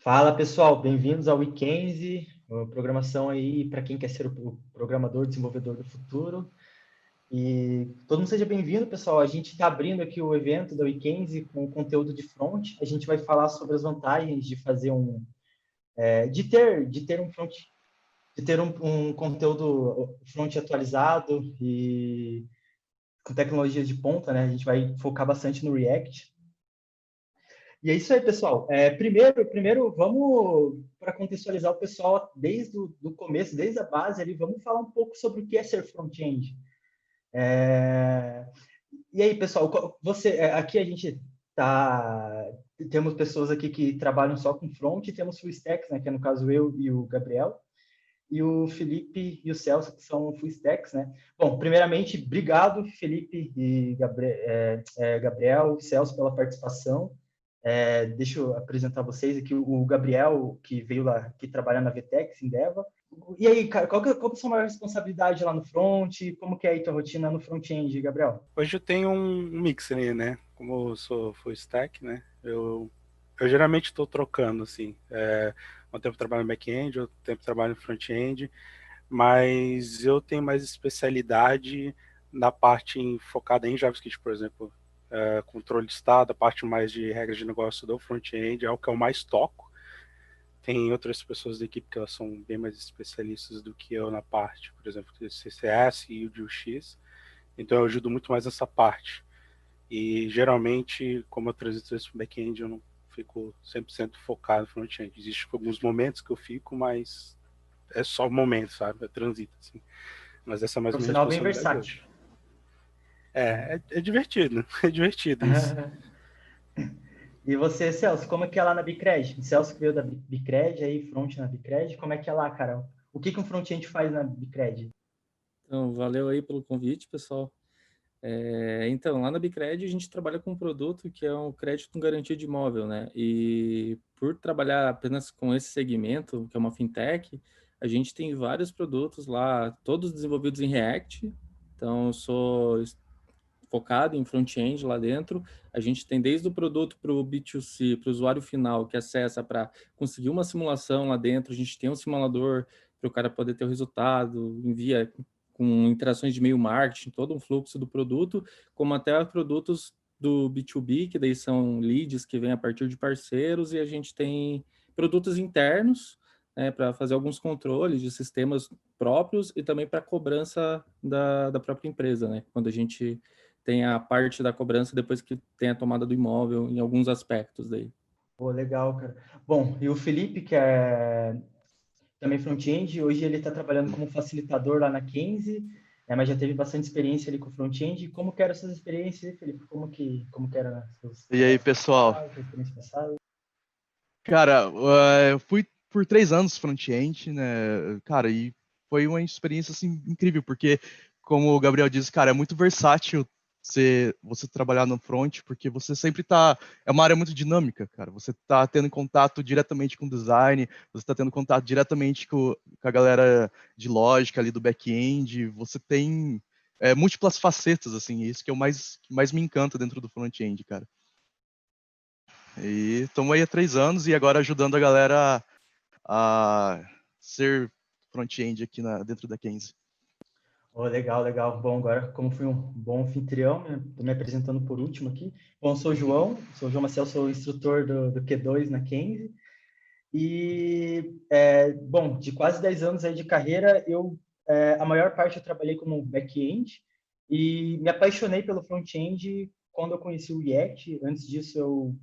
Fala pessoal, bem-vindos ao Weekend, uma programação aí para quem quer ser o programador, desenvolvedor do futuro. E todo mundo seja bem-vindo, pessoal. A gente está abrindo aqui o evento da Weekend com conteúdo de front. A gente vai falar sobre as vantagens de fazer de ter um front, de ter um conteúdo front atualizado e com tecnologias de ponta, né? A gente vai focar bastante no React. E é isso aí, pessoal. Primeiro vamos para contextualizar o pessoal desde o do começo, desde a base ali, vamos falar um pouco sobre o que é ser front-end. É... E aí, pessoal, aqui a gente temos pessoas aqui que trabalham só com front e temos full stacks, né, que é no caso eu e o Gabriel, e o Felipe e o Celso, que são full stacks, né? Bom, primeiramente, obrigado, Felipe e Gabriel, Celso, pela participação. Deixa eu apresentar vocês aqui o Gabriel, que veio lá, que trabalha na VTEX, em Deva. E aí, cara, qual que é a sua maior responsabilidade lá no front? Como que é aí tua rotina no front-end, Gabriel? Hoje eu tenho um mix ali, né? Como eu sou full stack, né? Eu geralmente estou trocando, assim. Um tempo eu trabalho no back-end, outro tempo eu trabalho no front-end, mas eu tenho mais especialidade na parte focada em JavaScript, por exemplo. Controle de estado, a parte mais de regras de negócio do front-end, é o que eu mais toco. Tem outras pessoas da equipe que elas são bem mais especialistas do que eu na parte, por exemplo, de CSS e UX. Então eu ajudo muito mais nessa parte. E geralmente, como eu transito esse back-end, eu não fico 100% focado no front-end. Existem alguns momentos que eu fico, mas é só um momento, sabe? Eu transito, assim. Mas essa é mais uma Profissional bem responsabilidade versátil. hoje. É divertido, é divertido isso. E você, Celso, como é que é lá na Bicred? O Celso que veio da Bicred, aí front na Bicred, como é que é lá, cara? O que um front-end faz na Bicred? Então, valeu aí pelo convite, pessoal. Então, lá na Bicred a gente trabalha com um produto que é um crédito com garantia de imóvel, né? E por trabalhar apenas com esse segmento, que é uma fintech, a gente tem vários produtos lá, todos desenvolvidos em React. Então, eu sou focado em front-end lá dentro. A gente tem desde o produto para o B2C, para o usuário final, que acessa para conseguir uma simulação lá dentro. A gente tem um simulador para o cara poder ter o resultado, envia com interações de e-mail marketing, todo um fluxo do produto, como até produtos do B2B, que daí são leads que vêm a partir de parceiros, e a gente tem produtos internos, né, para fazer alguns controles de sistemas próprios e também para cobrança da própria empresa, né? Quando a gente tem a parte da cobrança depois que tem a tomada do imóvel em alguns aspectos daí. Pô, legal, cara. Bom, e o Felipe, que é também front-end, hoje ele está trabalhando como facilitador lá na Kenzie, mas já teve bastante experiência ali com front-end. Como que eram essas experiências, Felipe? Como que eram as suas E aí, trabalhos pessoal? passados, sua experiência passada? Cara, eu fui por 3 anos front-end, né? Cara, e foi uma experiência assim incrível, porque, como o Gabriel disse, cara, é muito versátil você trabalhar no front, porque você sempre tá. É uma área muito dinâmica, cara. Você tá tendo contato diretamente com o design, você tá tendo contato diretamente com a galera de lógica ali do back-end, você tem múltiplas facetas, assim, isso que mais me encanta dentro do front-end, cara. E estamos aí há 3 anos e agora ajudando a galera a ser front-end aqui dentro da Kenzie. Oh, legal, legal. Bom, agora, como fui um bom anfitrião, estou me apresentando por último aqui. Bom, sou o João Marcel, sou instrutor do Q2 na Kenzie. E, bom, de quase 10 anos aí de carreira, a maior parte eu trabalhei como back-end e me apaixonei pelo front-end quando eu conheci o React. Antes disso,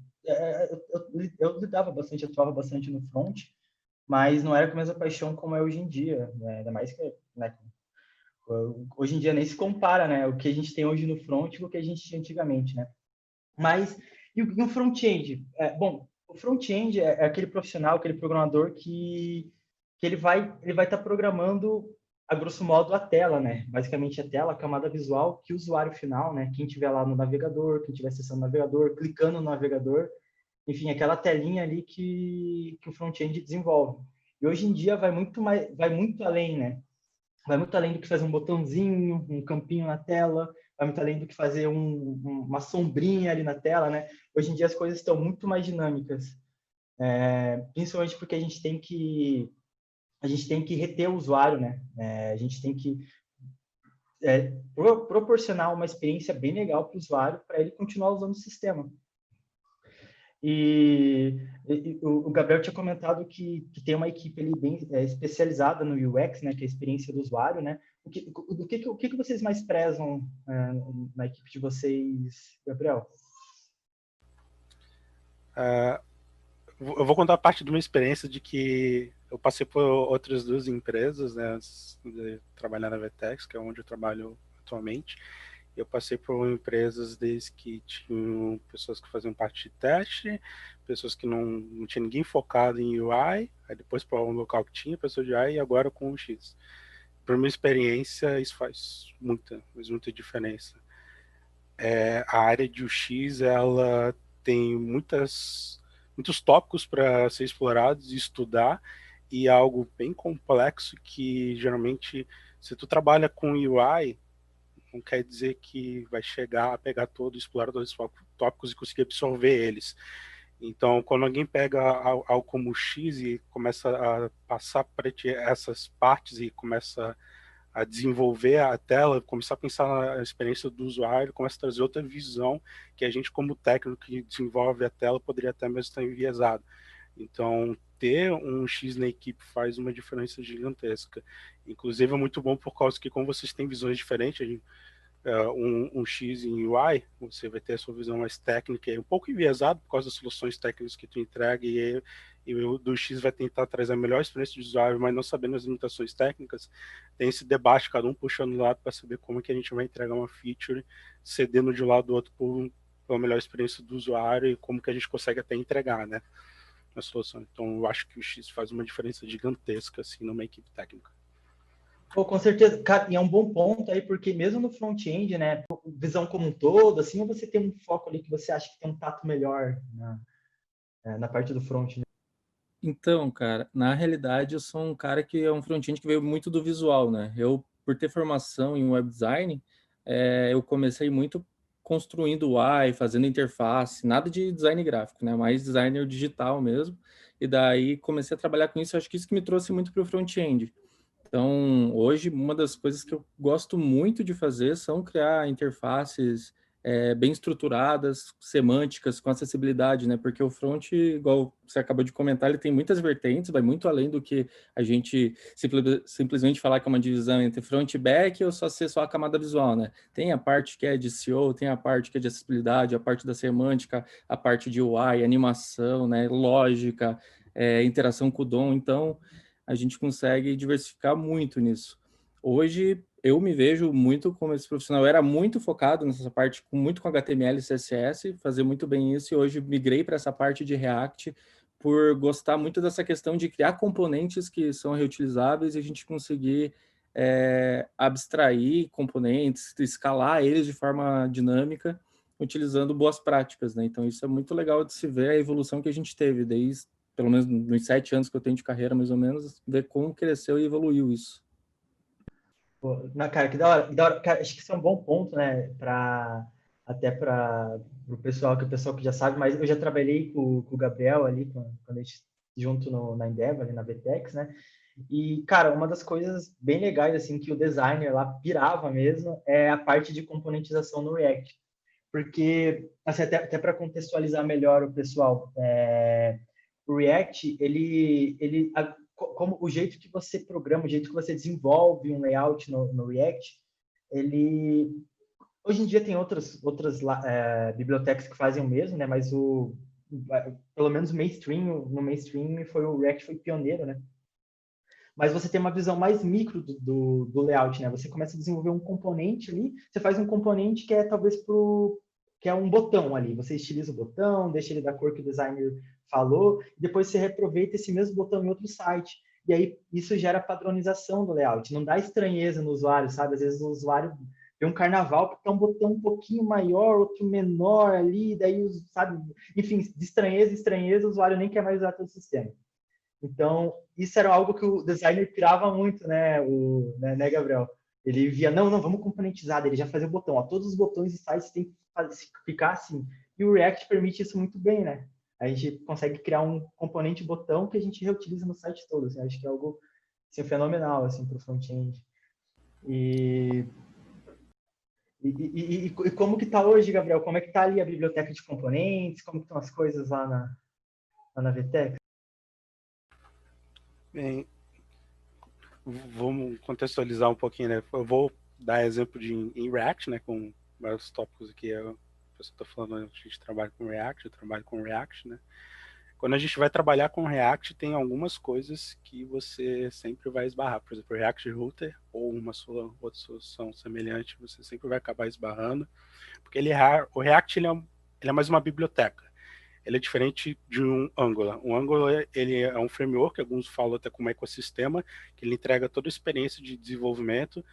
eu lidava bastante, atuava bastante no front, mas não era com a mesma paixão como é hoje em dia, né? Ainda mais que, né, hoje em dia nem se compara, né? O que a gente tem hoje no front com o que a gente tinha antigamente, né? Mas, e o front-end? Bom, o front-end é aquele profissional, aquele programador que ele vai estar programando, a grosso modo, a tela, né? Basicamente, a tela, a camada visual que o usuário final, né? Quem estiver lá no navegador, quem estiver acessando o navegador, clicando no navegador, enfim, aquela telinha ali que o front-end desenvolve. E hoje em dia vai muito além, né? Vai muito além do que fazer um botãozinho, um campinho na tela, vai muito além do que fazer uma sombrinha ali na tela, né? Hoje em dia as coisas estão muito mais dinâmicas. principalmente porque a gente tem que reter o usuário, né? A gente tem que proporcionar uma experiência bem legal para o usuário, para ele continuar usando o sistema. E o Gabriel tinha comentado que tem uma equipe ali bem especializada no UX, né, que é a experiência do usuário, né? O que vocês mais prezam na equipe de vocês, Gabriel? Eu vou contar a parte de uma experiência de que eu passei por outras 2 empresas, né, antes de trabalhar na Vetex, que é onde eu trabalho atualmente. Eu passei por empresas desde que tinham pessoas que faziam parte de teste, pessoas que não tinha ninguém focado em UI, aí depois para um local que tinha pessoa de UI, e agora com o X. Por minha experiência, isso faz muita diferença. A área de UX, ela tem muitos tópicos para ser explorados e estudar, e é algo bem complexo que, geralmente, se tu trabalha com UI, não quer dizer que vai chegar a pegar explorar todos os tópicos e conseguir absorver eles. Então, quando alguém pega algo como X e começa a passar para essas partes e começa a desenvolver a tela, começar a pensar na experiência do usuário, começa a trazer outra visão que a gente, como técnico que desenvolve a tela, poderia até mesmo estar enviesado. Então, ter um X na equipe faz uma diferença gigantesca. Inclusive, é muito bom por causa que, como vocês têm visões diferentes, um X em UI, você vai ter a sua visão mais técnica e um pouco enviesado por causa das soluções técnicas que tu entrega, e o do X vai tentar trazer a melhor experiência de usuário, mas não sabendo as limitações técnicas. Tem esse debate, cada um puxando do lado para saber como é que a gente vai entregar uma feature, cedendo de um lado do outro pela melhor experiência do usuário e como que a gente consegue até entregar, né, a solução. Então, eu acho que o X faz uma diferença gigantesca, assim, numa equipe técnica. Pô, com certeza, cara, e é um bom ponto aí, porque mesmo no front-end, né, visão como um todo, assim, ou você tem um foco ali que você acha que tem um tato melhor na parte do front, né? Então, cara, na realidade eu sou um cara que é um front-end que veio muito do visual, né? Eu, por ter formação em web design, eu comecei muito construindo UI, fazendo interface, nada de design gráfico, né? Mais designer digital mesmo. E daí comecei a trabalhar com isso, acho que isso que me trouxe muito para o front-end. Então, hoje, uma das coisas que eu gosto muito de fazer são criar interfaces bem estruturadas, semânticas, com acessibilidade, né? Porque o front, igual você acabou de comentar, ele tem muitas vertentes, vai muito além do que a gente simplesmente falar que é uma divisão entre front e back ou só ser só a camada visual, né? Tem a parte que é de SEO, tem a parte que é de acessibilidade, a parte da semântica, a parte de UI, animação, né? Lógica, interação com o DOM. Então, a gente consegue diversificar muito nisso. Hoje, eu me vejo muito como esse profissional. Eu era muito focado nessa parte, muito com HTML e CSS, fazer muito bem isso, e hoje migrei para essa parte de React, por gostar muito dessa questão de criar componentes que são reutilizáveis e a gente conseguir abstrair componentes, escalar eles de forma dinâmica, utilizando boas práticas, né? Então, isso é muito legal de se ver a evolução que a gente teve desde pelo menos nos 7 anos que eu tenho de carreira, mais ou menos, ver como cresceu e evoluiu isso. Pô, cara, que da hora. Cara, acho que isso é um bom ponto, né, até para o pessoal que já sabe, mas eu já trabalhei com o Gabriel ali, quando a gente junto na Endeavor, ali na Vetex, né, e, cara, uma das coisas bem legais, assim, que o designer lá pirava mesmo, é a parte de componentização no React. Porque, assim, até para contextualizar melhor o pessoal, o React, como o jeito que você programa, o jeito que você desenvolve um layout no React, ele hoje em dia tem outras bibliotecas que fazem o mesmo, né? Mas pelo menos no mainstream foi o React foi pioneiro, né? Mas você tem uma visão mais micro do layout, né? Você começa a desenvolver um componente ali, você faz um componente que é talvez que é um botão ali. Você estiliza o botão, deixa ele da cor que o designer falou, e depois você reaproveita esse mesmo botão em outro site. E aí isso gera padronização do layout. Não dá estranheza no usuário, sabe? Às vezes o usuário vê um carnaval que tem um botão um pouquinho maior, outro menor ali, daí, sabe? Enfim, de estranheza, o usuário nem quer mais usar todo o sistema. Então, isso era algo que o designer pirava muito, né, né, Gabriel? Ele via, não, vamos componentizar, ele já fazia o botão, ó, todos os botões e sites têm que ficar assim. E o React permite isso muito bem, né? a gente consegue criar um componente botão que a gente reutiliza no site todo. Assim, acho que é algo assim, fenomenal assim, para o front-end. E como que está hoje, Gabriel? Como é que está ali a biblioteca de componentes? Como que estão as coisas lá na VTEX? Bem, vamos contextualizar um pouquinho, né? Eu vou dar exemplo em React, né? Com vários tópicos aqui. Eu estou falando, a gente trabalha com React, eu trabalho com React, né? Quando a gente vai trabalhar com React, tem algumas coisas que você sempre vai esbarrar. Por exemplo, o React Router ou outra solução semelhante, você sempre vai acabar esbarrando, porque o React ele é mais uma biblioteca. Ele é diferente de um Angular. O Angular ele é um framework, alguns falam até como ecossistema, que ele entrega toda a experiência de desenvolvimento.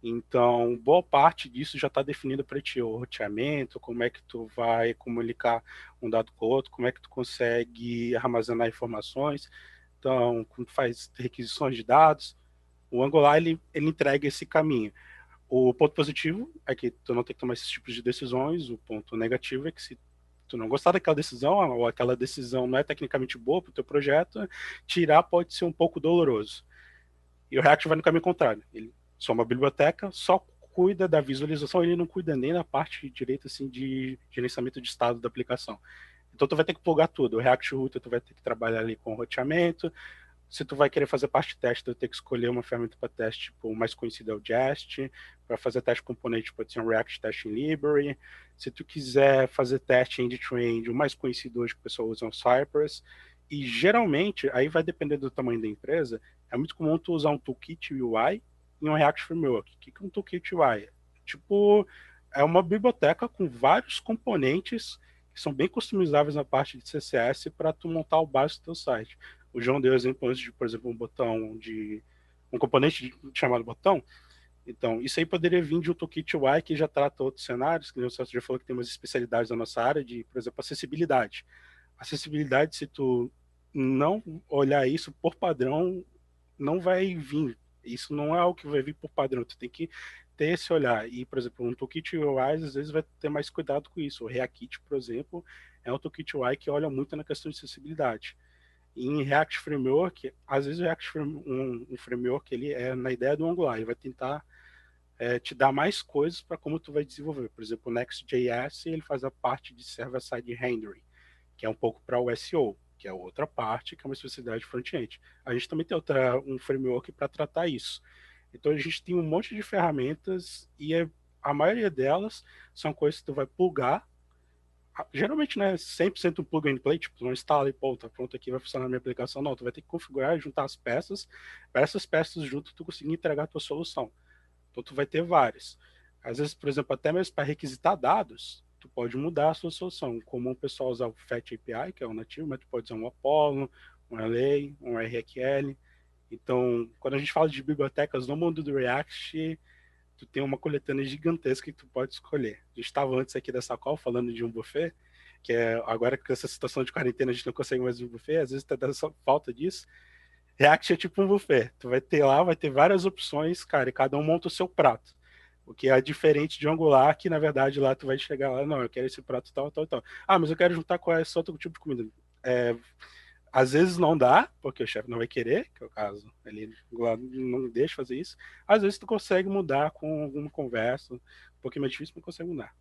Então, boa parte disso já está definido para ti, o roteamento, como é que tu vai comunicar um dado com o outro, como é que tu consegue armazenar informações. Então, como tu faz requisições de dados, o Angular ele entrega esse caminho. O ponto positivo é que tu não tem que tomar esses tipos de decisões, o ponto negativo é que se tu não gostar daquela decisão, ou aquela decisão não é tecnicamente boa para o teu projeto, tirar pode ser um pouco doloroso. E o React vai no caminho contrário. Ele só uma biblioteca, só cuida da visualização, ele não cuida nem na parte direita assim, de gerenciamento de estado da aplicação. Então tu vai ter que plugar tudo. O React Router tu vai ter que trabalhar ali com roteamento. Se tu vai querer fazer parte de teste, tu vai ter que escolher uma ferramenta para teste, tipo, o mais conhecido é o Jest. Para fazer teste componente, pode ser um React Testing Library. Se tu quiser fazer teste end-to-end, o mais conhecido hoje que o pessoal usa é o Cypress. E geralmente, aí vai depender do tamanho da empresa, é muito comum tu usar um Toolkit UI e um React Framework. O que é um Toolkit UI? Tipo, é uma biblioteca com vários componentes que são bem customizáveis na parte de CSS para tu montar o básico do teu site. O João deu exemplo antes de, por exemplo, um componente chamado botão. Então, isso aí poderia vir de um Toolkit UI que já trata outros cenários, que o Celso já falou que tem umas especialidades da nossa área de, por exemplo, acessibilidade. Acessibilidade, se tu não olhar isso por padrão, não vai vir. Isso não é algo que vai vir por padrão. Tu tem que ter esse olhar. E, por exemplo, um Toolkit UI, às vezes, vai ter mais cuidado com isso. O React, por exemplo, é um Toolkit UI que olha muito na questão de acessibilidade. E em React Framework, às vezes o React um framework ele é na ideia do Angular, ele vai tentar te dar mais coisas para como tu vai desenvolver. Por exemplo, o Next.js ele faz a parte de server-side rendering, que é um pouco para o SEO, que é outra parte, que é uma especialidade front-end. A gente também tem um framework para tratar isso. Então a gente tem um monte de ferramentas e a maioria delas são coisas que tu vai plugar. Geralmente não é 100% um plug and play, tipo, não instala e pô, tá pronto aqui, vai funcionar a minha aplicação. Não, tu vai ter que configurar, juntar as peças, para essas peças junto tu conseguir entregar a tua solução. Então tu vai ter várias. Às vezes, por exemplo, até mesmo para requisitar dados, tu pode mudar a sua solução. Como o pessoal usa o Fetch API, que é o nativo, mas tu pode usar um Apollo, um LA, um RQL. Então, quando a gente fala de bibliotecas no mundo do React, tu tem uma coletânea gigantesca que tu pode escolher. A gente estava antes aqui dessa call falando de um buffet, que é agora com essa situação de quarentena a gente não consegue mais um buffet, às vezes tá dando falta disso. React é tipo um buffet. Tu vai ter lá, vai ter várias opções, cara, e cada um monta o seu prato. O que é diferente de Angular, que na verdade lá tu vai chegar lá, não, eu quero esse prato tal, tal, tal. Ah, mas eu quero juntar com esse outro tipo de comida. Às vezes não dá, porque o chefe não vai querer, que é o caso, ele não deixa fazer isso. Às vezes tu consegue mudar com alguma conversa, um pouquinho mais difícil, mas consegue mudar.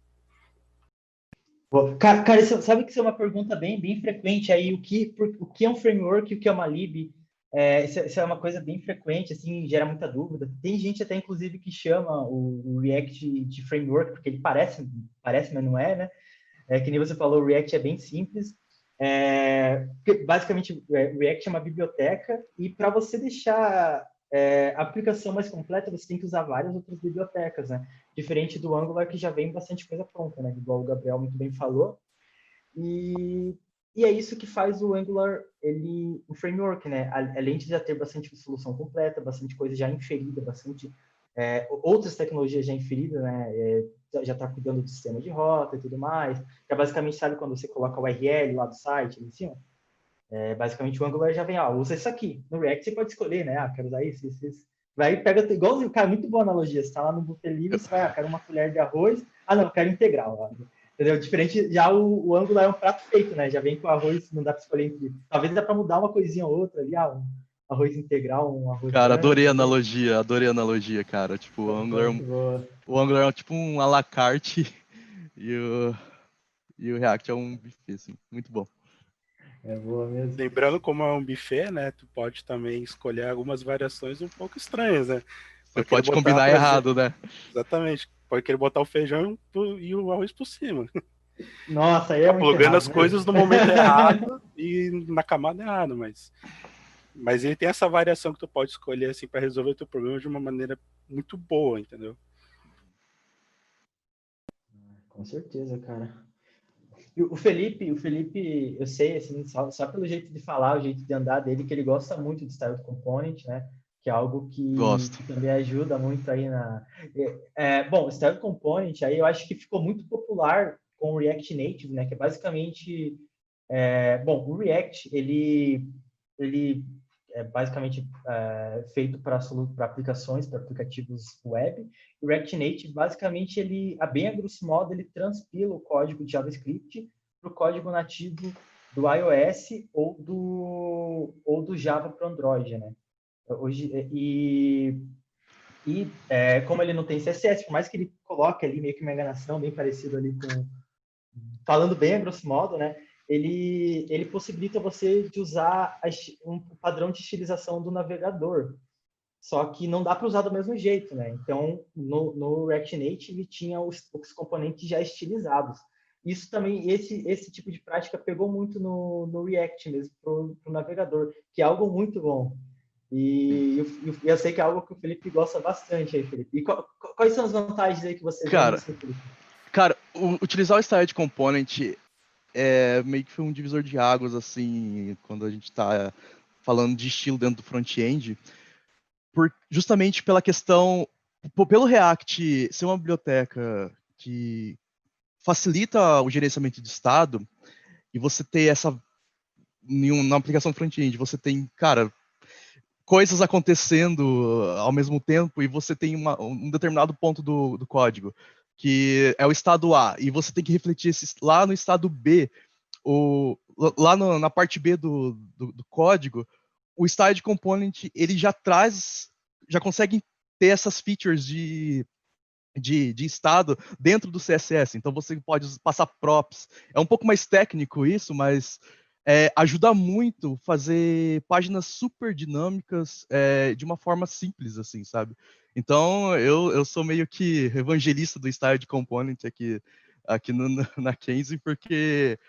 Cara, sabe que isso é uma pergunta bem frequente aí, o que é um framework e o que é uma lib? Isso é uma coisa bem frequente, assim, gera muita dúvida. Tem gente até, inclusive, que chama o React de framework, porque ele parece, mas não é, né? Que nem você falou, o React é bem simples. Basicamente, o React é uma biblioteca e para você deixar a aplicação mais completa, você tem que usar várias outras bibliotecas, né? Diferente do Angular, que já vem bastante coisa pronta, né? Igual o Gabriel muito bem falou. E é isso que faz o Angular, o framework, né? Além de já ter bastante solução completa, bastante coisa já inferida, bastante outras tecnologias já inferidas, né? Já está cuidando do sistema de rota e tudo mais. Que basicamente, sabe quando você coloca o URL lá do site, ali em cima? Basicamente, o Angular já vem, usa isso aqui. No React, você pode escolher, né? Quero usar isso. Vai, pega, igualzinho, cara, muito boa analogia. Você está lá no buffet livre, você vai, quero uma colher de arroz. Não, quero integral. Entendeu? Diferente, já o Angular é um prato feito, né? Já vem com arroz, não dá para escolher entre. Talvez dá para mudar uma coisinha ou outra ali, um arroz integral, um arroz Cara, branco. adorei a analogia, cara. Tipo, Muito boa. o Angular é tipo um à la carte e o React é um buffet, assim. Muito bom. É boa mesmo. Lembrando como é um buffet, né? Tu pode também escolher algumas variações um pouco estranhas, né? Você pode combinar errado, né? Exatamente. Pode querer botar o feijão e o arroz por cima. Nossa, aí é Tá muito plugando errado, as coisas no momento errado e na camada errada, mas ele tem essa variação que tu pode escolher assim para resolver o teu problema de uma maneira muito boa, entendeu? Com certeza, cara. E o Felipe, eu sei, assim, só pelo jeito de falar, o jeito de andar dele, que ele gosta muito de Style Component, né? Que é algo Gosto. que também ajuda muito aí na... bom, Style Component, aí eu acho que ficou muito popular com o React Native, né? Que é basicamente... bom, o React, ele é basicamente feito para aplicações, para aplicativos web. O React Native, basicamente, ele, a bem a grosso modo, ele transpila o código de JavaScript para o código nativo do iOS ou do Java para Android, né? Hoje, como ele não tem CSS, por mais que ele coloque ali meio que uma enganação bem parecido ali com... Falando bem a grosso modo, né? Ele possibilita você de usar um padrão de estilização do navegador. Só que não dá para usar do mesmo jeito, né? Então, no React Native tinha os componentes já estilizados. Isso também, esse tipo de prática pegou muito no React mesmo, pro navegador, que é algo muito bom. E eu sei que é algo que o Felipe gosta bastante aí, Felipe. E quais são as vantagens aí que você vê nisso, Felipe? Cara, utilizar o Style Component meio que foi um divisor de águas, assim, quando a gente está falando de estilo dentro do front-end, justamente pela questão, pelo React ser uma biblioteca que facilita o gerenciamento de estado, e você ter na aplicação front-end, você tem, cara, coisas acontecendo ao mesmo tempo, e você tem um determinado ponto do código, que é o estado A, e você tem que refletir lá no estado B, lá na parte B do código, o Style Component ele já consegue ter essas features de estado dentro do CSS. Então você pode passar props. É um pouco mais técnico isso, mas ajuda muito fazer páginas super dinâmicas de uma forma simples, assim, sabe? Então eu sou meio que evangelista do Style Component aqui na Kenzie, porque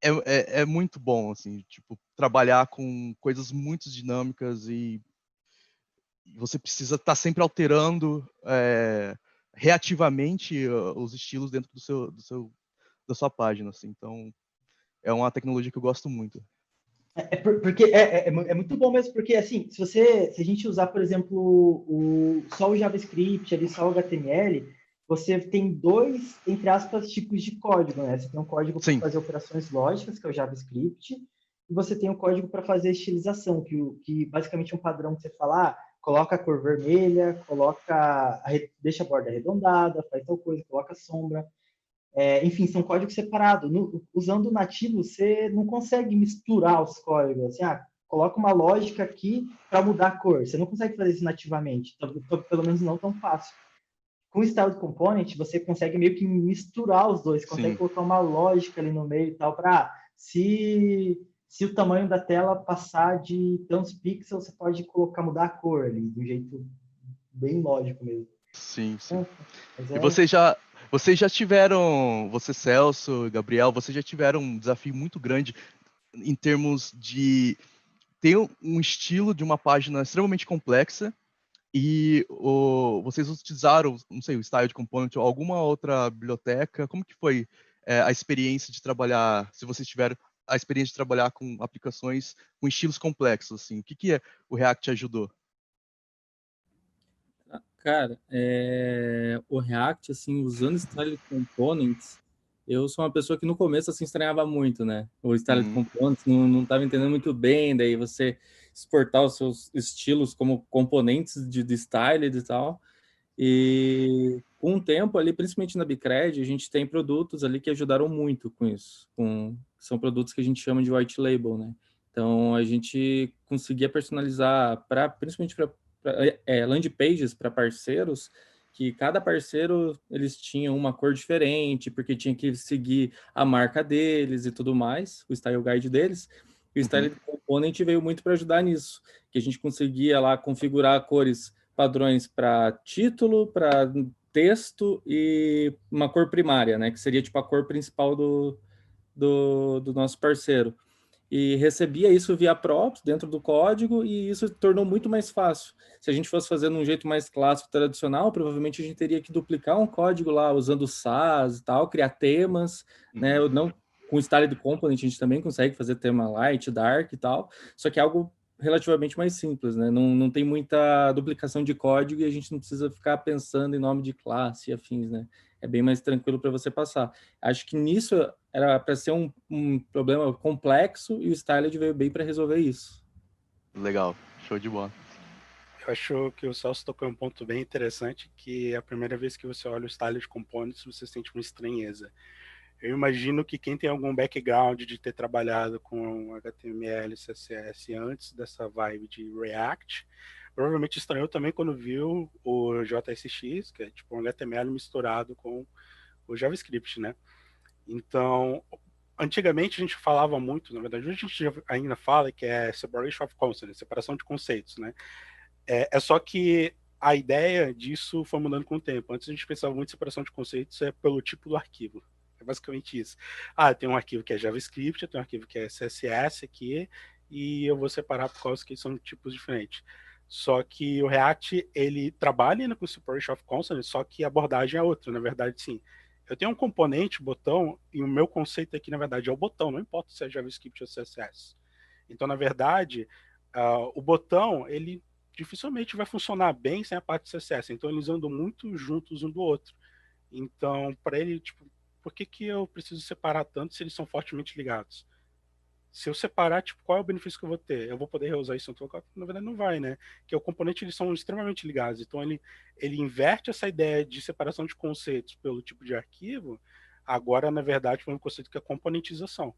é muito bom, assim, tipo, trabalhar com coisas muito dinâmicas e você precisa estar sempre alterando reativamente os estilos dentro da sua página, assim. Então, é uma tecnologia que eu gosto muito. Porque é muito bom mesmo, porque assim, se a gente usar, por exemplo, só o JavaScript, ali, só o HTML, você tem dois, entre aspas, tipos de código, né? Você tem um código para fazer operações lógicas, que é o JavaScript, e você tem um código para fazer estilização, que basicamente é um padrão que você fala, coloca a cor vermelha, deixa a borda arredondada, faz tal coisa, coloca sombra. Enfim, são códigos separados. Usando o nativo, você não consegue misturar os códigos. Assim, coloca uma lógica aqui para mudar a cor. Você não consegue fazer isso nativamente, pelo menos não tão fácil. Com o Style Component, você consegue meio que misturar os dois. Você consegue colocar uma lógica ali no meio e tal, para se o tamanho da tela passar de tantos pixels, você pode mudar a cor ali, de um jeito bem lógico mesmo. Sim. E vocês já tiveram, você, Celso, Gabriel, vocês já tiveram um desafio muito grande em termos de ter um estilo de uma página extremamente complexa e vocês utilizaram, não sei, o Style Component ou alguma outra biblioteca? Como que foi a experiência de trabalhar, se vocês tiveram a experiência de trabalhar com aplicações com estilos complexos, assim? O que o React ajudou? Cara, o React, assim, usando Style Components, eu sou uma pessoa que no começo, assim, estranhava muito, né? O Style Components, não estava entendendo muito bem, daí você exportar os seus estilos como componentes de style e tal. E com o tempo ali, principalmente na Bicred, a gente tem produtos ali que ajudaram muito com isso. São produtos que a gente chama de white label, né? Então, a gente conseguia personalizar, principalmente para landing pages para parceiros, que cada parceiro, eles tinham uma cor diferente, porque tinha que seguir a marca deles e tudo mais, o style guide deles. E o Style Component veio muito para ajudar nisso, que a gente conseguia lá configurar cores padrões para título, para texto e uma cor primária, né? Que seria tipo a cor principal do nosso parceiro. E recebia isso via props dentro do código e isso tornou muito mais fácil. Se a gente fosse fazer de um jeito mais clássico, tradicional, provavelmente a gente teria que duplicar um código lá usando SAS e tal, criar temas, né? Não, com o Style Component a gente também consegue fazer tema light, dark e tal, só que é algo relativamente mais simples, né? Não tem muita duplicação de código e a gente não precisa ficar pensando em nome de classe e afins, né? É bem mais tranquilo para você passar. Acho que nisso era para ser um problema complexo e o Styled veio bem para resolver isso. Legal, show de bola. Eu acho que o Celso tocou um ponto bem interessante, que a primeira vez que você olha o Styled Components, você sente uma estranheza. Eu imagino que quem tem algum background de ter trabalhado com HTML e CSS antes dessa vibe de React, provavelmente estranhou também quando viu o JSX, que é tipo um HTML misturado com o JavaScript, né? Então, antigamente a gente falava muito, na verdade, hoje a gente ainda fala que é separation of concepts, separação de conceitos, né? É só que a ideia disso foi mudando com o tempo. Antes a gente pensava muito em separação de conceitos pelo tipo do arquivo. É basicamente isso. Tem um arquivo que é JavaScript, eu tenho um arquivo que é CSS aqui, e eu vou separar por causa que são tipos diferentes. Só que o React, ele trabalha ainda com separation of concepts, só que a abordagem é outra, na verdade, sim. Eu tenho um componente, botão, e o meu conceito aqui, na verdade, é o botão, não importa se é JavaScript ou CSS. Então, na verdade, o botão, ele dificilmente vai funcionar bem sem a parte de CSS. Então, eles andam muito juntos um do outro. Então, para ele, tipo, por que eu preciso separar tanto se eles são fortemente ligados? Se eu separar, tipo, qual é o benefício que eu vou ter? Eu vou poder reusar isso no local? Na verdade, não vai, né? Porque o componente, eles são extremamente ligados. Então, ele inverte essa ideia de separação de conceitos pelo tipo de arquivo, agora, na verdade, foi um conceito que é componentização.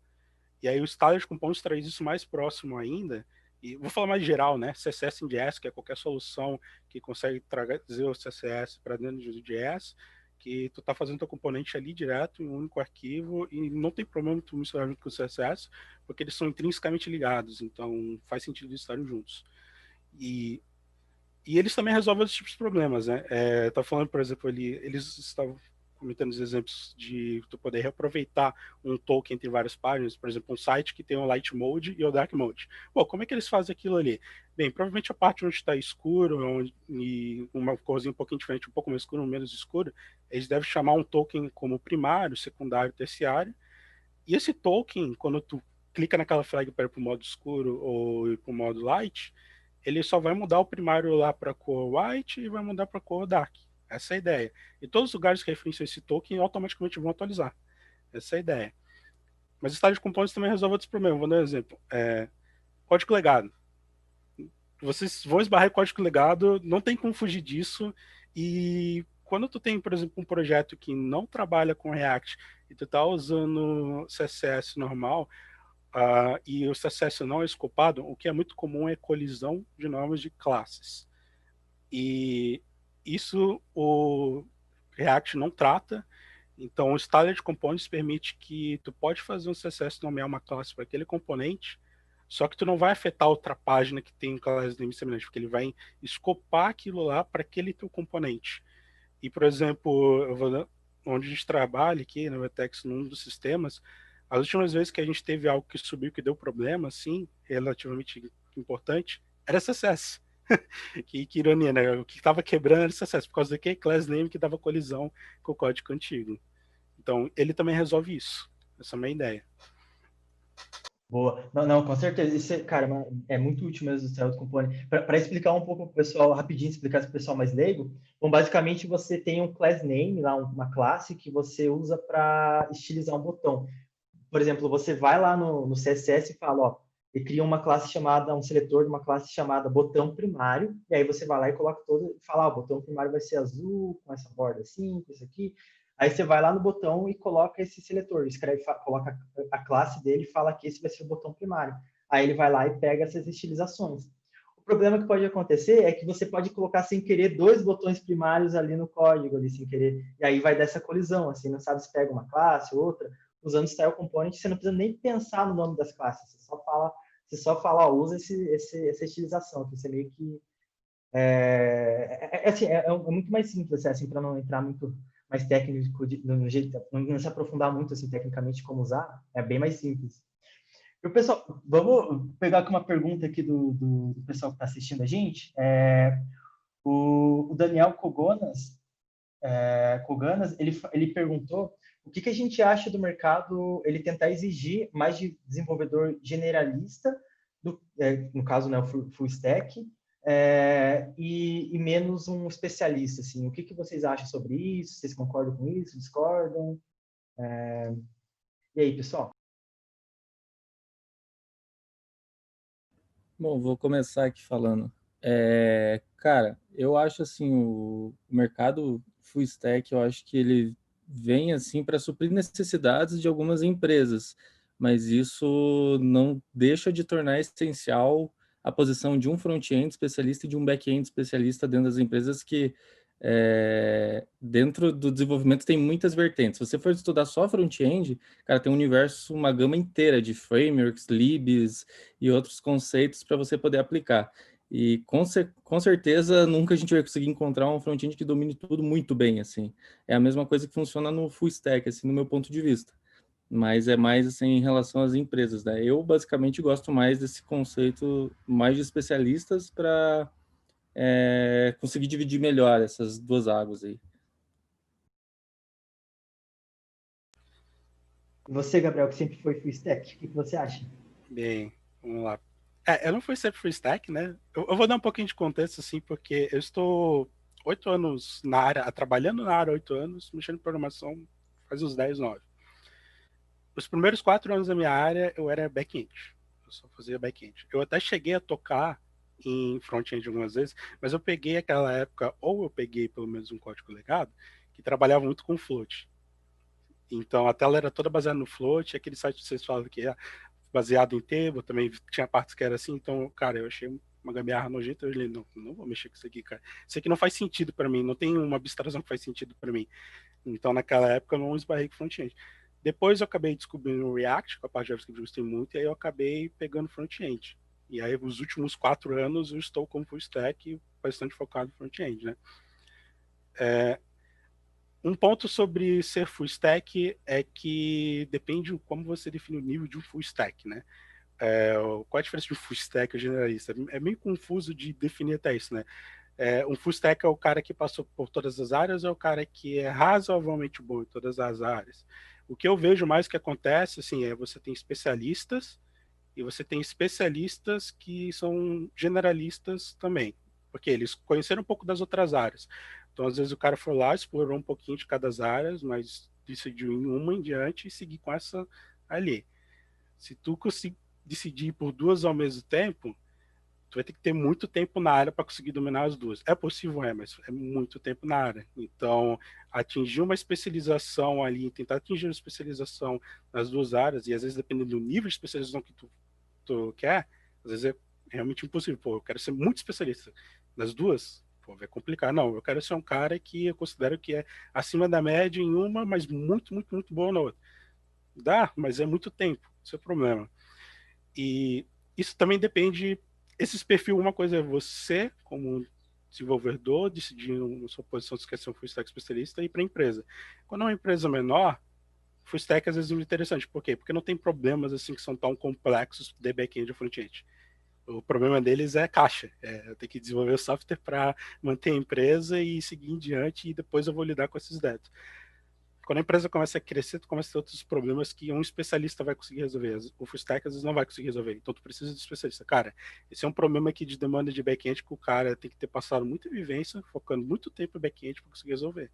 E aí o Styled Components traz isso mais próximo ainda, e vou falar mais geral, né? CSS em JS, que é qualquer solução que consegue trazer o CSS para dentro do JS, que tu tá fazendo teu componente ali direto em um único arquivo e não tem problema tu misturar junto com o CSS, porque eles são intrinsecamente ligados, então faz sentido eles estarem juntos. E eles também resolvem outros tipos de problemas, né? Tá falando, por exemplo, eles estavam comentando os exemplos de tu poder reaproveitar um token entre várias páginas, por exemplo, um site que tem o Light Mode e o Dark Mode. Pô, como é que eles fazem aquilo ali? Bem, provavelmente a parte onde está escuro e uma corzinha um pouquinho diferente, um pouco mais escuro, menos escuro, eles devem chamar um token como primário, secundário, terciário. E esse token, quando tu clica naquela flag para ir para o modo escuro ou para o modo light, ele só vai mudar o primário lá para a cor white e vai mudar para a cor dark. Essa é a ideia. E todos os lugares que referenciam esse token automaticamente vão atualizar. Essa é a ideia. Mas o Styled Components também resolve outros problemas. Vou dar um exemplo. Código legado. Vocês vão esbarrar em código legado, não tem como fugir disso. E quando tu tem, por exemplo, um projeto que não trabalha com React e tu tá usando CSS normal, e o CSS não é escopado, o que é muito comum é colisão de nomes de classes. E isso o React não trata. Então, o Styled Components permite que tu pode fazer um CSS nomear uma classe para aquele componente, só que tu não vai afetar outra página que tem classe name semelhante, porque ele vai escopar aquilo lá para aquele teu componente. E, por exemplo, onde a gente trabalha aqui na Vertex, num dos sistemas, as últimas vezes que a gente teve algo que subiu, que deu problema, assim, relativamente importante, era CSS. que ironia, né? O que estava quebrando era CSS, por causa daquele class name que dava colisão com o código antigo. Então, ele também resolve isso. Essa é a minha ideia. Boa. Não, com certeza. Isso, cara, é muito útil mesmo o Styled Component. Para explicar um pouco para o pessoal, rapidinho, explicar para o pessoal mais leigo, bom, basicamente você tem um class name, lá, uma classe que você usa para estilizar um botão. Por exemplo, você vai lá no CSS e fala, ó, e cria uma classe chamada, um seletor de uma classe chamada botão primário, e aí você vai lá e coloca todo, fala, o botão primário vai ser azul, com essa borda assim, com isso aqui. Aí você vai lá no botão e coloca esse seletor, escreve, coloca a classe dele e fala que esse vai ser o botão primário. Aí ele vai lá e pega essas estilizações. O problema que pode acontecer é que você pode colocar sem querer 2 botões primários ali no código, ali sem querer, e aí vai dessa colisão, assim, não sabe se pega uma classe ou outra. Usando Style Component, você não precisa nem pensar no nome das classes, você só fala, ó, usa essa estilização, que você meio que assim, é muito mais simples, assim, para não entrar muito mais técnico no jeito, não se aprofundar muito assim tecnicamente como usar, é bem mais simples. E o pessoal, vamos pegar aqui uma pergunta aqui do pessoal que está assistindo a gente. O Daniel Koganas, ele perguntou o que a gente acha do mercado ele tentar exigir mais de desenvolvedor generalista, no caso, né, o full stack, e menos um especialista, assim. O que vocês acham sobre isso? Vocês concordam com isso? Discordam? E aí, pessoal? Bom, vou começar aqui falando. Cara, eu acho assim, o mercado full stack, eu acho que ele vem assim para suprir necessidades de algumas empresas, mas isso não deixa de tornar essencial a posição de um front-end especialista e de um back-end especialista dentro das empresas que dentro do desenvolvimento tem muitas vertentes. Se você for estudar só front-end, cara, tem um universo, uma gama inteira de frameworks, libs e outros conceitos para você poder aplicar. E com certeza nunca a gente vai conseguir encontrar um front-end que domine tudo muito bem, assim. É a mesma coisa que funciona no full stack, assim, no meu ponto de vista. Mas é mais assim em relação às empresas, né? Eu basicamente gosto mais desse conceito mais de especialistas para conseguir dividir melhor essas duas águas aí. E você, Gabriel, que sempre foi full stack, o que você acha? Bem, vamos lá. Eu não fui sempre full stack, né? Eu vou dar um pouquinho de contexto, assim, porque eu estou 8 anos na área, trabalhando na área 8 anos, mexendo em programação faz uns 10, 9. Os primeiros 4 anos da minha área, eu era back-end. Eu só fazia back-end. Eu até cheguei a tocar em front-end algumas vezes, mas eu peguei aquela época, ou eu peguei pelo menos um código legado, que trabalhava muito com Float. Então a tela era toda baseada no Float, aquele site que vocês falam que é baseado em table, também tinha partes que era assim, então, cara, eu achei uma gambiarra nojenta, eu falei, não vou mexer com isso aqui, cara. Isso aqui não faz sentido para mim, não tem uma abstração que faz sentido para mim. Então, naquela época, eu não esbarrei com front-end. Depois eu acabei descobrindo o React, com a parte de JavaScript eu gostei muito, e aí eu acabei pegando front-end. E aí, os últimos 4 anos, eu estou como full stack, bastante focado em front-end, né? Um ponto sobre ser full stack é que depende de como você define o nível de um full stack, né? Qual a diferença de um full stack e generalista? É meio confuso de definir até isso, né? Um full stack é o cara que passou por todas as áreas, ou é o cara que é razoavelmente bom em todas as áreas? O que eu vejo mais que acontece, assim, você tem especialistas e você tem especialistas que são generalistas também, porque eles conheceram um pouco das outras áreas. Então, às vezes, o cara foi lá, explorou um pouquinho de cada área, mas decidiu em uma em diante e seguir com essa ali. Se tu decidir por 2 ao mesmo tempo, tu vai ter que ter muito tempo na área para conseguir dominar as duas. É possível, mas é muito tempo na área. Então, atingir uma especialização ali, tentar atingir uma especialização nas duas áreas, e às vezes dependendo do nível de especialização que tu quer, às vezes é realmente impossível. Pô, eu quero ser muito especialista nas duas, pô, vai complicar. Não, eu quero ser um cara que eu considero que é acima da média em uma, mas muito, muito, muito boa na outra. Dá, mas é muito tempo, esse é o problema. E isso também depende. Esses perfis, uma coisa é você, como desenvolvedor, decidir na sua posição se quer ser um full stack especialista e ir para a empresa. Quando é uma empresa menor, full stack às vezes é muito interessante. Por quê? Porque não tem problemas assim que são tão complexos de back-end ou front-end. O problema deles é caixa. Eu tenho que desenvolver o software para manter a empresa e seguir em diante, e depois eu vou lidar com esses dados. Quando a empresa começa a crescer, tu começa a ter outros problemas que um especialista vai conseguir resolver. O full stack às vezes não vai conseguir resolver. Então tu precisa de especialista. Cara, esse é um problema aqui de demanda de back-end que o cara tem que ter passado muita vivência, focando muito tempo em back-end para conseguir resolver.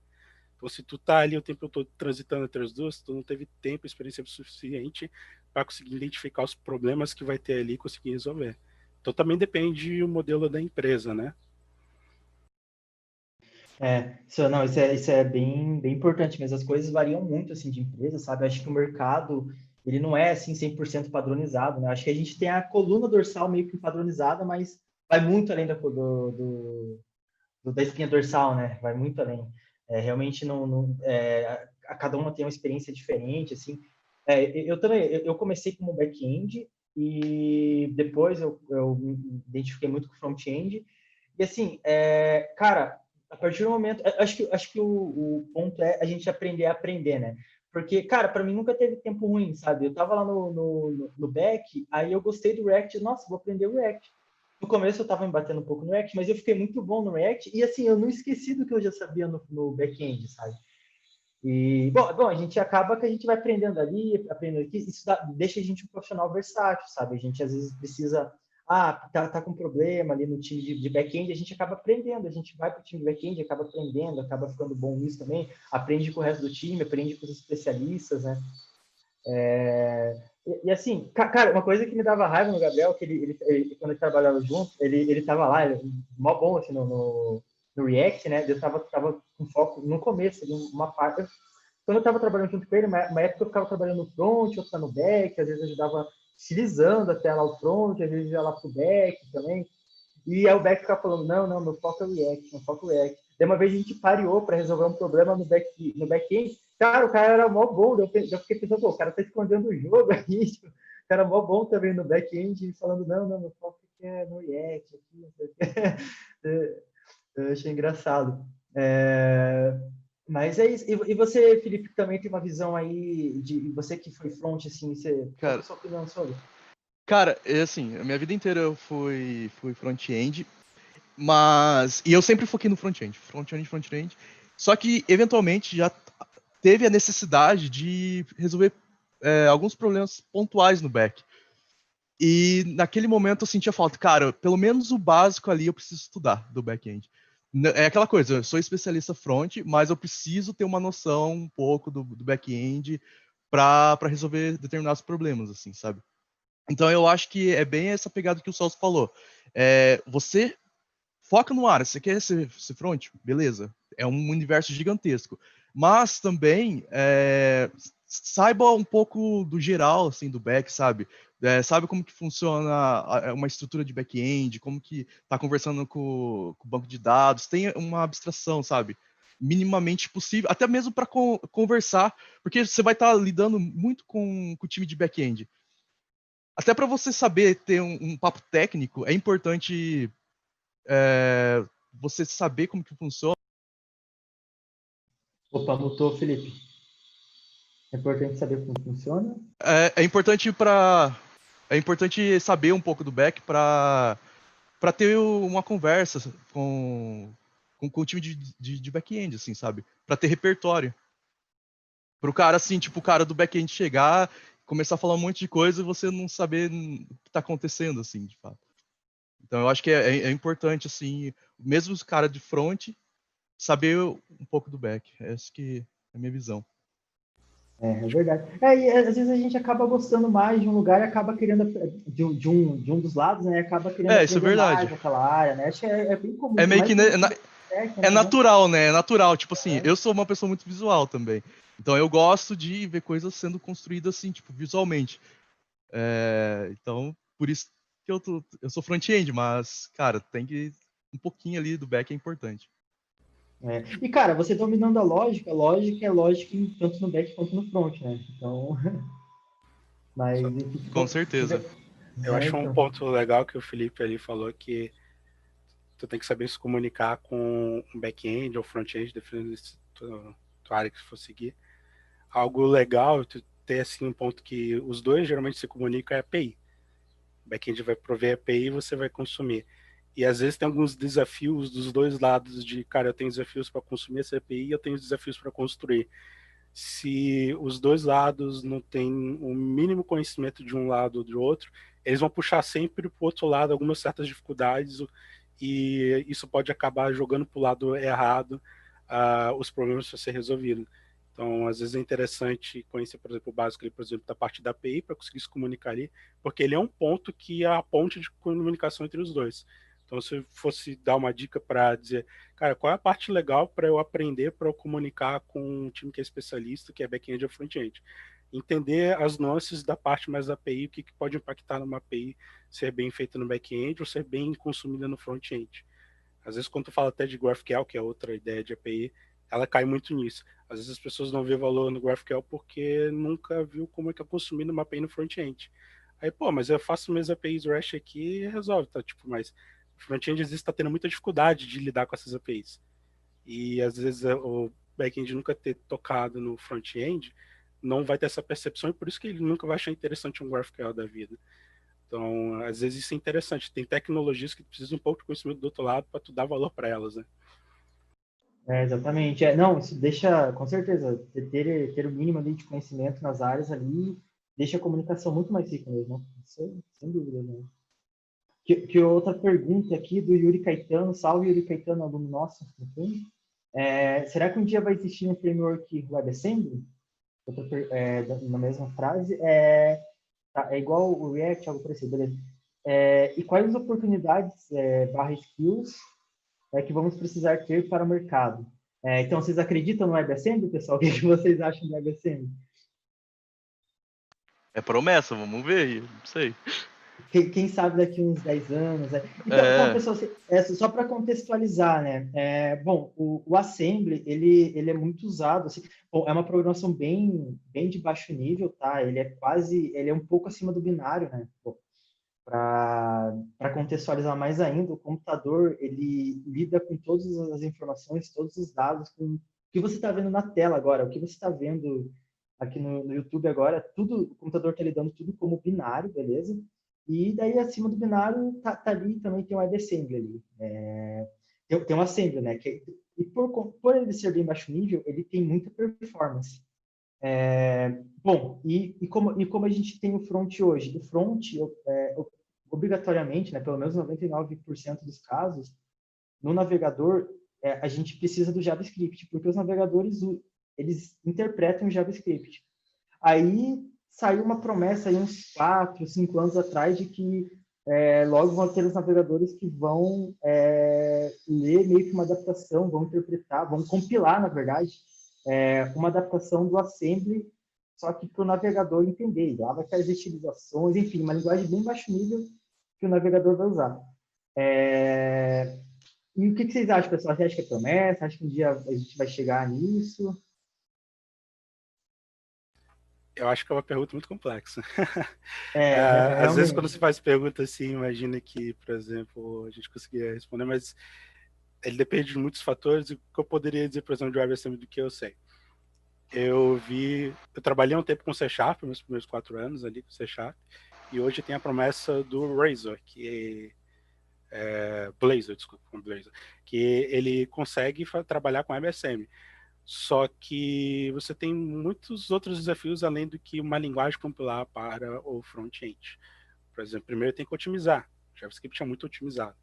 Então se tu tá ali o tempo todo transitando entre as duas, tu não teve tempo, experiência suficiente para conseguir identificar os problemas que vai ter ali e conseguir resolver. Então também depende do modelo da empresa, né? Isso é bem importante, mas as coisas variam muito, assim, de empresa, sabe? Acho que o mercado, ele não é, assim, 100% padronizado, né? Acho que a gente tem a coluna dorsal meio que padronizada, mas vai muito além da espinha dorsal, né? Vai muito além. Realmente, cada uma tem uma experiência diferente, assim. Eu também, eu comecei como back-end e depois eu me identifiquei muito com front-end. E, assim, cara, a partir do momento... Acho que o ponto é a gente aprender a aprender, né? Porque, cara, para mim nunca teve tempo ruim, sabe? Eu tava lá no back, aí eu gostei do React, nossa, vou aprender o React. No começo eu tava me batendo um pouco no React, mas eu fiquei muito bom no React, e assim, eu não esqueci do que eu já sabia no back-end, sabe? E, bom, a gente acaba que a gente vai aprendendo ali, aprendendo aqui, deixa a gente um profissional versátil, sabe? A gente às vezes precisa, tá com problema ali no time de back-end, a gente acaba aprendendo, a gente vai para o time de back-end, acaba aprendendo, acaba ficando bom nisso também, aprende com o resto do time, aprende com os especialistas, né? E assim, cara, uma coisa que me dava raiva no Gabriel, que ele quando ele trabalhava junto, ele tava lá, mó bom assim, no React, né? Eu tava com foco no começo, uma parte. Quando eu tava trabalhando junto com ele, uma época eu ficava trabalhando no front, outra no back, às vezes eu ajudava estilizando até lá o front, às vezes ia lá pro back também. E aí o back ficava falando, não, meu foco é o React, meu foco é o React. Daí uma vez a gente pareou para resolver um problema no back-end. Cara, o cara era mó bom. Eu fiquei pensando, pô, o cara tá escondendo o jogo aí. Tipo, o cara é mó bom também no back-end, falando, não, meu foco é no React. Aqui, não sei o quê. Eu achei engraçado. Mas é isso. E você, Felipe, também tem uma visão aí de você que foi front, assim, qual é a sua opinião sobre? Cara, assim, a minha vida inteira eu fui front-end, mas... E eu sempre foquei no front-end. Front-end. Só que, eventualmente, já teve a necessidade de resolver alguns problemas pontuais no back. E naquele momento eu sentia falta. Cara, pelo menos o básico ali eu preciso estudar do back-end. É aquela coisa, eu sou especialista front, mas eu preciso ter uma noção um pouco do back-end para resolver determinados problemas, assim, sabe? Então eu acho que é bem essa pegada que o Celso falou. Você foca no área, você quer ser front? Beleza. É um universo gigantesco. Mas também saiba um pouco do geral, assim, do back, sabe? Sabe como que funciona uma estrutura de back-end, como que tá conversando com o banco de dados, tem uma abstração, sabe? Minimamente possível, até mesmo para conversar, porque você vai estar lidando muito com o time de back-end. Até para você saber ter um papo técnico, é importante você saber como que funciona. Opa, mutou, Felipe. É importante saber como funciona. É importante saber um pouco do back para ter uma conversa com o time de back-end, assim, sabe? Para ter repertório. Para o cara, assim, tipo, o cara do back-end chegar, começar a falar um monte de coisa e você não saber o que está acontecendo, assim, de fato. Então, eu acho que é importante, assim, mesmo os caras de front, saber um pouco do back. Essa que é a minha visão. É verdade. E às vezes a gente acaba gostando mais de um lugar e acaba querendo, de um dos lados, né? Acaba querendo Isso é aprender verdade. mais aquela área, né? Acho que é bem comum. É meio que É natural, né? É natural. Tipo assim, eu sou uma pessoa muito visual também. Então eu gosto de ver coisas sendo construídas assim, tipo, visualmente. Então, por isso que eu sou front-end, mas, cara, tem que... Um pouquinho ali do back é importante. E, cara, você dominando a lógica é lógica tanto no back quanto no front, né? Então, mas... Com certeza. Eu acho um então. ponto legal que o Felipe ali falou que tu tem que saber se comunicar com um back-end ou front-end, dependendo da tua área que você for seguir. Algo legal, tu ter assim um ponto que os dois geralmente se comunicam é a API. O back-end vai prover a API e você vai consumir. E às vezes tem alguns desafios dos dois lados de, cara, eu tenho desafios para consumir essa API e eu tenho desafios para construir. Se os dois lados não têm o mínimo conhecimento de um lado ou do outro, eles vão puxar sempre para o outro lado algumas certas dificuldades e isso pode acabar jogando para o lado errado os problemas a ser resolvidos. Então, às vezes é interessante conhecer, por exemplo, o básico ali, por exemplo, da parte da API para conseguir se comunicar ali, porque ele é um ponto que é a ponte de comunicação entre os dois. Então, se eu fosse dar uma dica para dizer, cara, qual é a parte legal para eu aprender, para eu comunicar com um time que é especialista, que é back-end ou front-end? Entender as nuances da parte mais da API, o que pode impactar numa API ser bem feita no back-end ou ser bem consumida no front-end. Às vezes, quando tu fala até de GraphQL, que é outra ideia de API, ela cai muito nisso. Às vezes as pessoas não vêem valor no GraphQL porque nunca viu como é que é consumindo uma API no front-end. Aí, pô, mas eu faço minhas APIs REST aqui e resolve, tá? Tipo, mas o front-end às vezes está tendo muita dificuldade de lidar com essas APIs. E às vezes o back-end nunca ter tocado no front-end não vai ter essa percepção e por isso que ele nunca vai achar interessante um GraphQL da vida. Então, às vezes isso é interessante. Tem tecnologias que precisam um pouco de conhecimento do outro lado para tu dar valor para elas, né? Exatamente. Não, isso deixa, com certeza, ter o mínimo ali de conhecimento nas áreas ali, deixa a comunicação muito mais rica mesmo, né? Isso, sem dúvida, né? Que outra pergunta aqui do Yuri Caetano, salve Yuri Caetano, aluno nosso, enfim. Será que um dia vai existir um framework WebAssembly? Na mesma frase, é igual o React, algo parecido, beleza. E quais as oportunidades barra skills que vamos precisar ter para o mercado? Então, vocês acreditam no WebAssembly, pessoal? O que vocês acham do WebAssembly? É promessa, vamos ver, não sei. Quem sabe daqui uns 10 anos. Então pessoal, só para contextualizar, né? Bom, o Assembly, ele é muito usado. Assim, bom, é uma programação bem de baixo nível, tá? Ele é um pouco acima do binário, né? Para contextualizar mais ainda, o computador, ele lida com todas as informações, todos os dados, com o que você está vendo na tela agora, o que você está vendo aqui no YouTube agora, tudo, o computador está lidando tudo como binário, beleza? E daí, acima do binário, tá ali também tem um WebAssembly ali. Tem um assembly, né? E por ele ser bem baixo nível, ele tem muita performance. Bom, e como a gente tem o front hoje? O front, obrigatoriamente, né, pelo menos 99% dos casos, no navegador, a gente precisa do JavaScript, porque os navegadores, eles interpretam o JavaScript. Aí saiu uma promessa aí uns 4, 5 anos atrás de que logo vão ter os navegadores que vão ler meio que uma adaptação, vão interpretar, vão compilar, na verdade, uma adaptação do Assembly, só que para o navegador entender. Lá vai ter as utilizações, enfim, uma linguagem bem baixo nível que o navegador vai usar. E o que vocês acham, pessoal? Você acha que é promessa? Acha que um dia a gente vai chegar nisso? Eu acho que é uma pergunta muito complexa. Às vezes, quando Realmente. você faz pergunta assim, imagina que, por exemplo, a gente conseguia responder, mas ele depende de muitos fatores. E o que eu poderia dizer, por exemplo, de WebAssembly do que eu sei? Eu trabalhei um tempo com C Sharp, meus primeiros 4 anos ali com C Sharp, e hoje tem a promessa do Razor, que Blazor, desculpa, Blazor, que ele consegue trabalhar com WebAssembly. Só que você tem muitos outros desafios além do que uma linguagem compilar para o front-end. Por exemplo, primeiro tem que otimizar. O JavaScript é muito otimizado.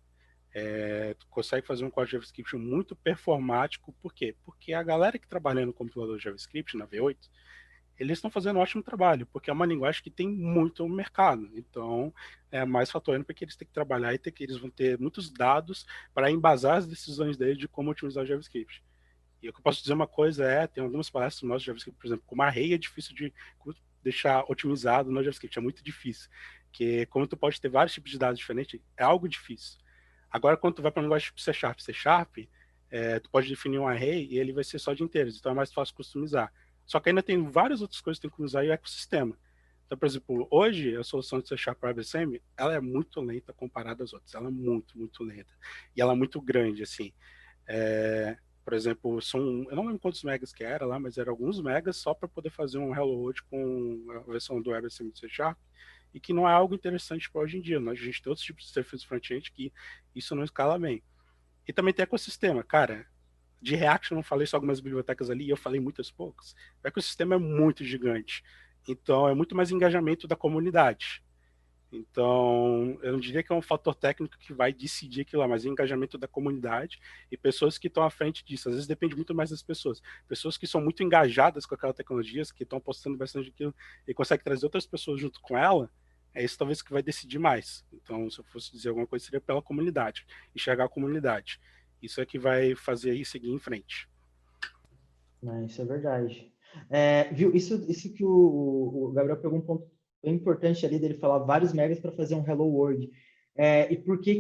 Tu consegue fazer um código JavaScript muito performático. Por quê? Porque a galera que trabalha no compilador JavaScript, na V8, eles estão fazendo um ótimo trabalho, porque é uma linguagem que tem muito mercado. Então, é mais fator ainda porque eles têm que trabalhar e eles vão ter muitos dados para embasar as decisões deles de como otimizar o JavaScript. E o que eu posso dizer uma coisa tem algumas palestras no nosso JavaScript, por exemplo, como array é difícil de deixar otimizado no JavaScript, é muito difícil. Porque como tu pode ter vários tipos de dados diferentes, é algo difícil. Agora, quando tu vai para um linguagem tipo C Sharp, tu pode definir um array e ele vai ser só de inteiros, então é mais fácil customizar. Só que ainda tem várias outras coisas que tem que usar e o ecossistema. Então, por exemplo, hoje a solução de C Sharp WebAssembly, ela é muito lenta comparada às outras. Ela é muito, muito lenta. E ela é muito grande, assim. Por exemplo, eu não lembro quantos megas que era lá, mas eram alguns megas só para poder fazer um Hello World com a versão do WebAssembly de C Sharp, e que não é algo interessante para hoje em dia. A gente tem outros tipos de serviços front-end que isso não escala bem. E também tem ecossistema. Cara, de React eu não falei só algumas bibliotecas ali, eu falei muitas poucas. O ecossistema é muito gigante. Então, é muito mais engajamento da comunidade. Então, eu não diria que é um fator técnico que vai decidir aquilo lá, mas é o engajamento da comunidade e pessoas que estão à frente disso. Às vezes depende muito mais das pessoas. Pessoas que são muito engajadas com aquela tecnologia, que estão apostando bastante naquilo e conseguem trazer outras pessoas junto com ela, é isso talvez que vai decidir mais. Então, se eu fosse dizer alguma coisa, seria pela comunidade, enxergar a comunidade. Isso é que vai fazer aí seguir em frente. Isso é verdade. Viu, isso que o Gabriel pegou um ponto bem importante ali, dele falar vários megas para fazer um Hello World. E por que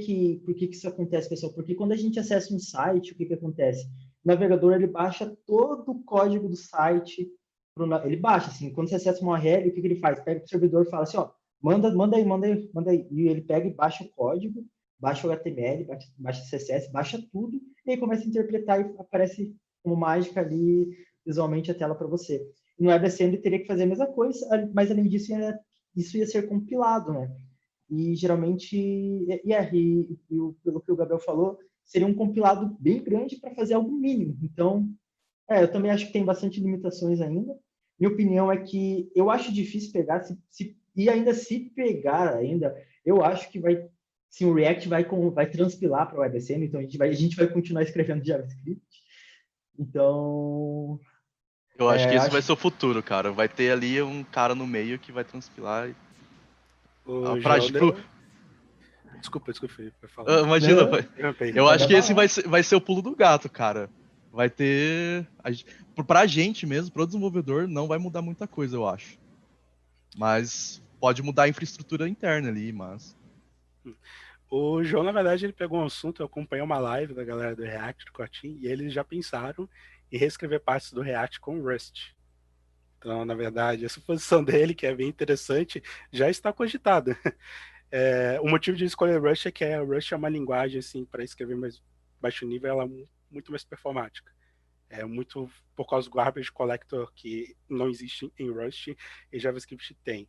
isso acontece, pessoal? Porque quando a gente acessa um site, o que acontece? O navegador, ele baixa todo o código do site, ele baixa, assim, quando você acessa uma URL, o que ele faz? Pega o servidor e fala assim, ó, manda aí. E ele pega e baixa o código, baixa o HTML, baixa o CSS, baixa tudo, e aí começa a interpretar e aparece como mágica ali, visualmente, a tela para você. No WebAssembly teria que fazer a mesma coisa, mas além disso, isso ia ser compilado, né? E geralmente, pelo que o Gabriel falou, seria um compilado bem grande para fazer algo mínimo. Então, eu também acho que tem bastante limitações ainda. Minha opinião é que eu acho difícil pegar, e ainda se pegar ainda, eu acho que sim, o React vai transpilar para o WebAssembly, então a gente vai continuar escrevendo JavaScript. Então, eu acho que esse vai ser o futuro, cara. Vai ter ali um cara no meio que vai transpilar. Desculpa, vai falar. Imagina, eu acho que esse vai ser o pulo do gato, cara. Vai ter... Pra gente mesmo, pro desenvolvedor, não vai mudar muita coisa, eu acho. Mas pode mudar a infraestrutura interna ali, mas... O João, na verdade, ele pegou um assunto, eu acompanhei uma live da galera do React, do Kotlin, e eles já pensaram em reescrever partes do React com Rust. Então, na verdade, essa posição dele, que é bem interessante, já está cogitada. O motivo de escolher Rust é que Rust é uma linguagem, assim, para escrever mais baixo nível, ela é muito mais performática. É muito por causa do garbage collector que não existe em Rust e JavaScript tem.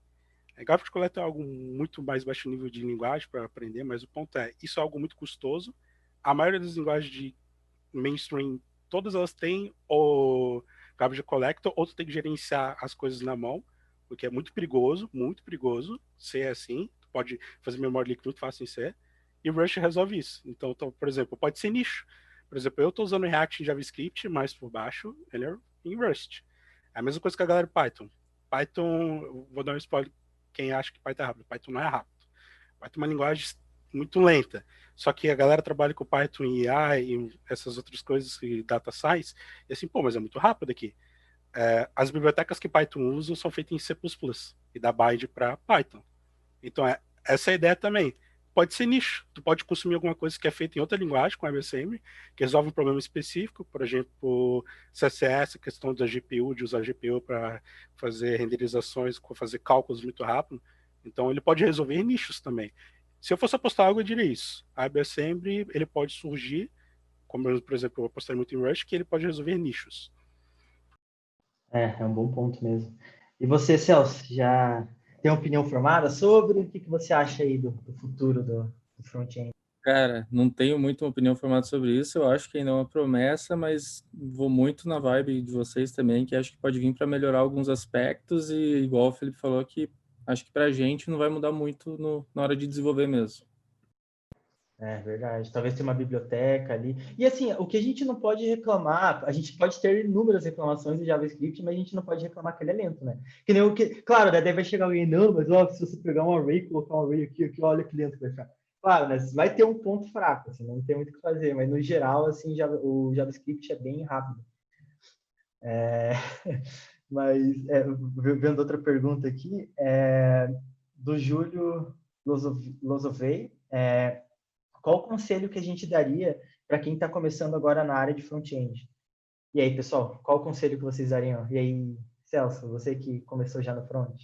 Garbage collector é algo muito mais baixo nível de linguagem para aprender, mas o ponto é, isso é algo muito custoso. A maioria das linguagens de mainstream, todas elas têm o garbage collector, ou tu tem que gerenciar as coisas na mão, o que é muito perigoso ser assim. Tu pode fazer memória líquida muito fácil em ser, e o Rust resolve isso. Então, por exemplo, pode ser nicho. Por exemplo, eu estou usando React em JavaScript, mas por baixo ele é em Rust. É a mesma coisa que a galera Python. Python, vou dar um spoiler, quem acha que Python é rápido. Python não é rápido. Python é uma linguagem muito lenta. Só que a galera trabalha com Python e AI e essas outras coisas, e data science, e assim, mas é muito rápido aqui. As bibliotecas que Python usa são feitas em C++ e dá bind para Python. Então, essa é a ideia também. Pode ser nicho. Tu pode consumir alguma coisa que é feita em outra linguagem, com WebAssembly, que resolve um problema específico, por exemplo, CSS, a questão da GPU, de usar a GPU para fazer renderizações, fazer cálculos muito rápido. Então, ele pode resolver nichos também. Se eu fosse apostar algo, eu diria isso. A WebAssembly, ele pode surgir, como, por exemplo, eu apostei muito em Rush, que ele pode resolver nichos. É um bom ponto mesmo. E você, Celso, já tem uma opinião formada sobre o que você acha aí do futuro do front-end? Cara, não tenho muito uma opinião formada sobre isso. Eu acho que ainda é uma promessa, mas vou muito na vibe de vocês também, que acho que pode vir para melhorar alguns aspectos e, igual o Felipe falou, que acho que para a gente não vai mudar muito na hora de desenvolver mesmo. É verdade. Talvez tenha uma biblioteca ali. E assim, o que a gente não pode reclamar, a gente pode ter inúmeras reclamações do JavaScript, mas a gente não pode reclamar que ele é lento, né? Que nem claro, né, daí vai chegar alguém, não, mas ó, se você pegar um array, colocar um array aqui, olha que lento que vai ficar. Claro, né, vai ter um ponto fraco, assim, não tem muito o que fazer, mas no geral, assim, o JavaScript é bem rápido. Mas, vendo outra pergunta aqui, do Júlio Losovei, qual o conselho que a gente daria para quem está começando agora na área de front-end? E aí, pessoal, qual o conselho que vocês dariam? E aí, Celso, você que começou já no front?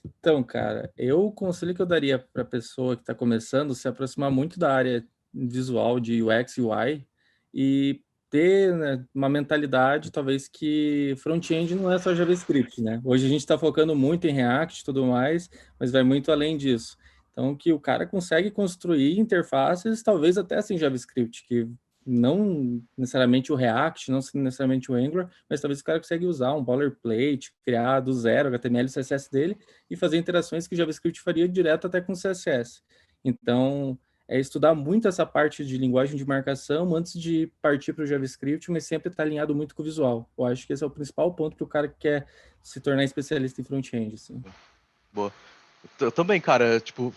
Então, cara, o conselho que eu daria para a pessoa que está começando se aproximar muito da área visual de UX e UI e ter, né, uma mentalidade, talvez, que front-end não é só JavaScript, né? Hoje a gente está focando muito em React e tudo mais, mas vai muito além disso. Então, que o cara consegue construir interfaces, talvez até sem JavaScript, que não necessariamente o React, não necessariamente o Angular, mas talvez o cara consiga usar um boilerplate, criar do zero HTML e CSS dele e fazer interações que o JavaScript faria direto até com CSS. Então, é estudar muito essa parte de linguagem de marcação antes de partir para o JavaScript, mas sempre estar alinhado muito com o visual. Eu acho que esse é o principal ponto para o cara que quer se tornar especialista em front-end. Assim. Boa. Eu também, cara, tipo,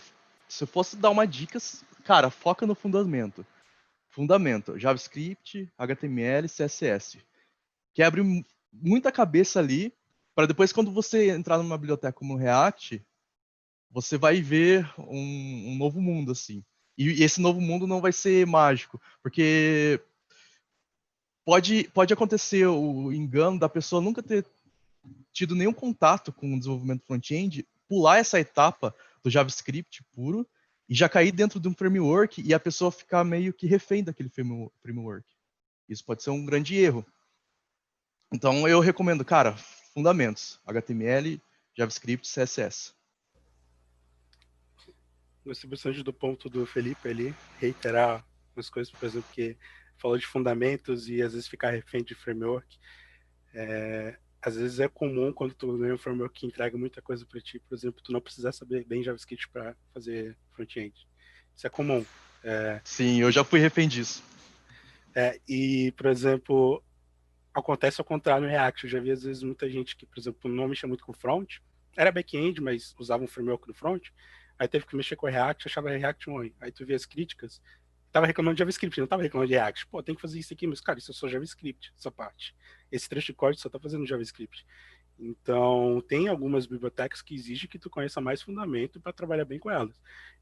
se eu fosse dar uma dica, cara, foca no fundamento. Fundamento, JavaScript, HTML, CSS. Quebre muita cabeça ali, para depois, quando você entrar numa biblioteca como o React, você vai ver um novo mundo, assim. E esse novo mundo não vai ser mágico, porque pode acontecer o engano da pessoa nunca ter tido nenhum contato com o desenvolvimento front-end, pular essa etapa do JavaScript puro e já cair dentro de um framework e a pessoa ficar meio que refém daquele framework. Isso pode ser um grande erro. Então eu recomendo, cara, fundamentos, HTML, JavaScript, CSS. Gostei bastante do ponto do Felipe ali, reiterar umas coisas, por exemplo, que falou de fundamentos e às vezes ficar refém de framework. Às vezes é comum quando tu ganha um framework que entrega muita coisa para ti, por exemplo, tu não precisar saber bem JavaScript para fazer front-end. Isso é comum. Sim, eu já fui refém disso. E, por exemplo, acontece ao contrário no React. Eu já vi às vezes muita gente que, por exemplo, não mexia muito com front, era back-end, mas usava um framework no front, aí teve que mexer com o React, achava React ruim. Aí tu vê as críticas, tava reclamando de JavaScript, não tava reclamando de React. Pô, tem que fazer isso aqui, mas cara, isso é só JavaScript, essa parte. Esse trecho de código só tá fazendo JavaScript. Então, tem algumas bibliotecas que exigem que tu conheça mais fundamento para trabalhar bem com elas.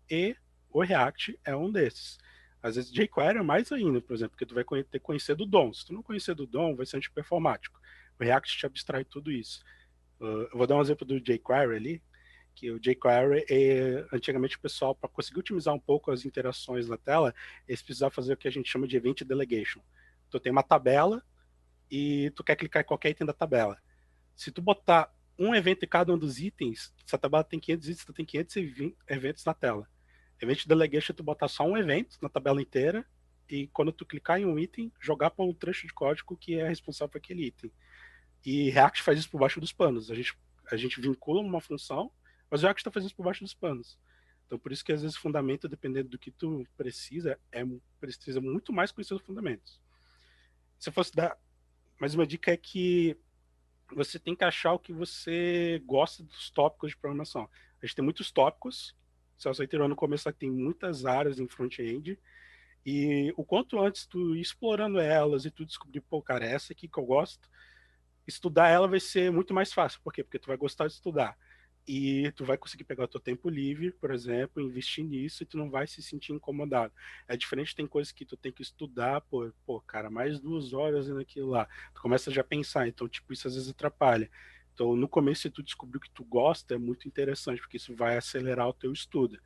E o React é um desses. Às vezes jQuery é mais ainda, por exemplo, porque tu vai ter que conhecer do DOM. Se tu não conhecer do DOM, vai ser antiperformático. O React te abstrai tudo isso. Eu vou dar um exemplo do jQuery ali, que o jQuery, antigamente o pessoal, para conseguir otimizar um pouco as interações na tela, eles precisavam fazer o que a gente chama de Event Delegation. Tu tem uma tabela e tu quer clicar em qualquer item da tabela. Se tu botar um evento em cada um dos itens, essa tabela tem 500 itens, tu tem 500 eventos na tela. Event Delegation, tu botar só um evento na tabela inteira e quando tu clicar em um item, jogar para um trecho de código que é responsável por aquele item. E React faz isso por baixo dos panos. A gente vincula uma função, mas o React está fazendo isso por baixo dos panos. Então, por isso que às vezes o fundamento, dependendo do que tu precisa, precisa muito mais conhecer os fundamentos. Se eu fosse dar mais uma dica, é que você tem que achar o que você gosta dos tópicos de programação. A gente tem muitos tópicos, o Celso reiterou no começo, tem muitas áreas em front-end, e o quanto antes tu ir explorando elas e tu descobrir, pô, cara, essa aqui que eu gosto, estudar ela vai ser muito mais fácil. Por quê? Porque tu vai gostar de estudar. E tu vai conseguir pegar o teu tempo livre, por exemplo, investir nisso e tu não vai se sentir incomodado. É diferente, tem coisas que tu tem que estudar, pô, cara, mais 2 horas naquilo lá. Tu começa já a pensar, então, tipo, isso às vezes atrapalha. Então, no começo, se tu descobrir o que tu gosta, é muito interessante, porque isso vai acelerar o teu estudo.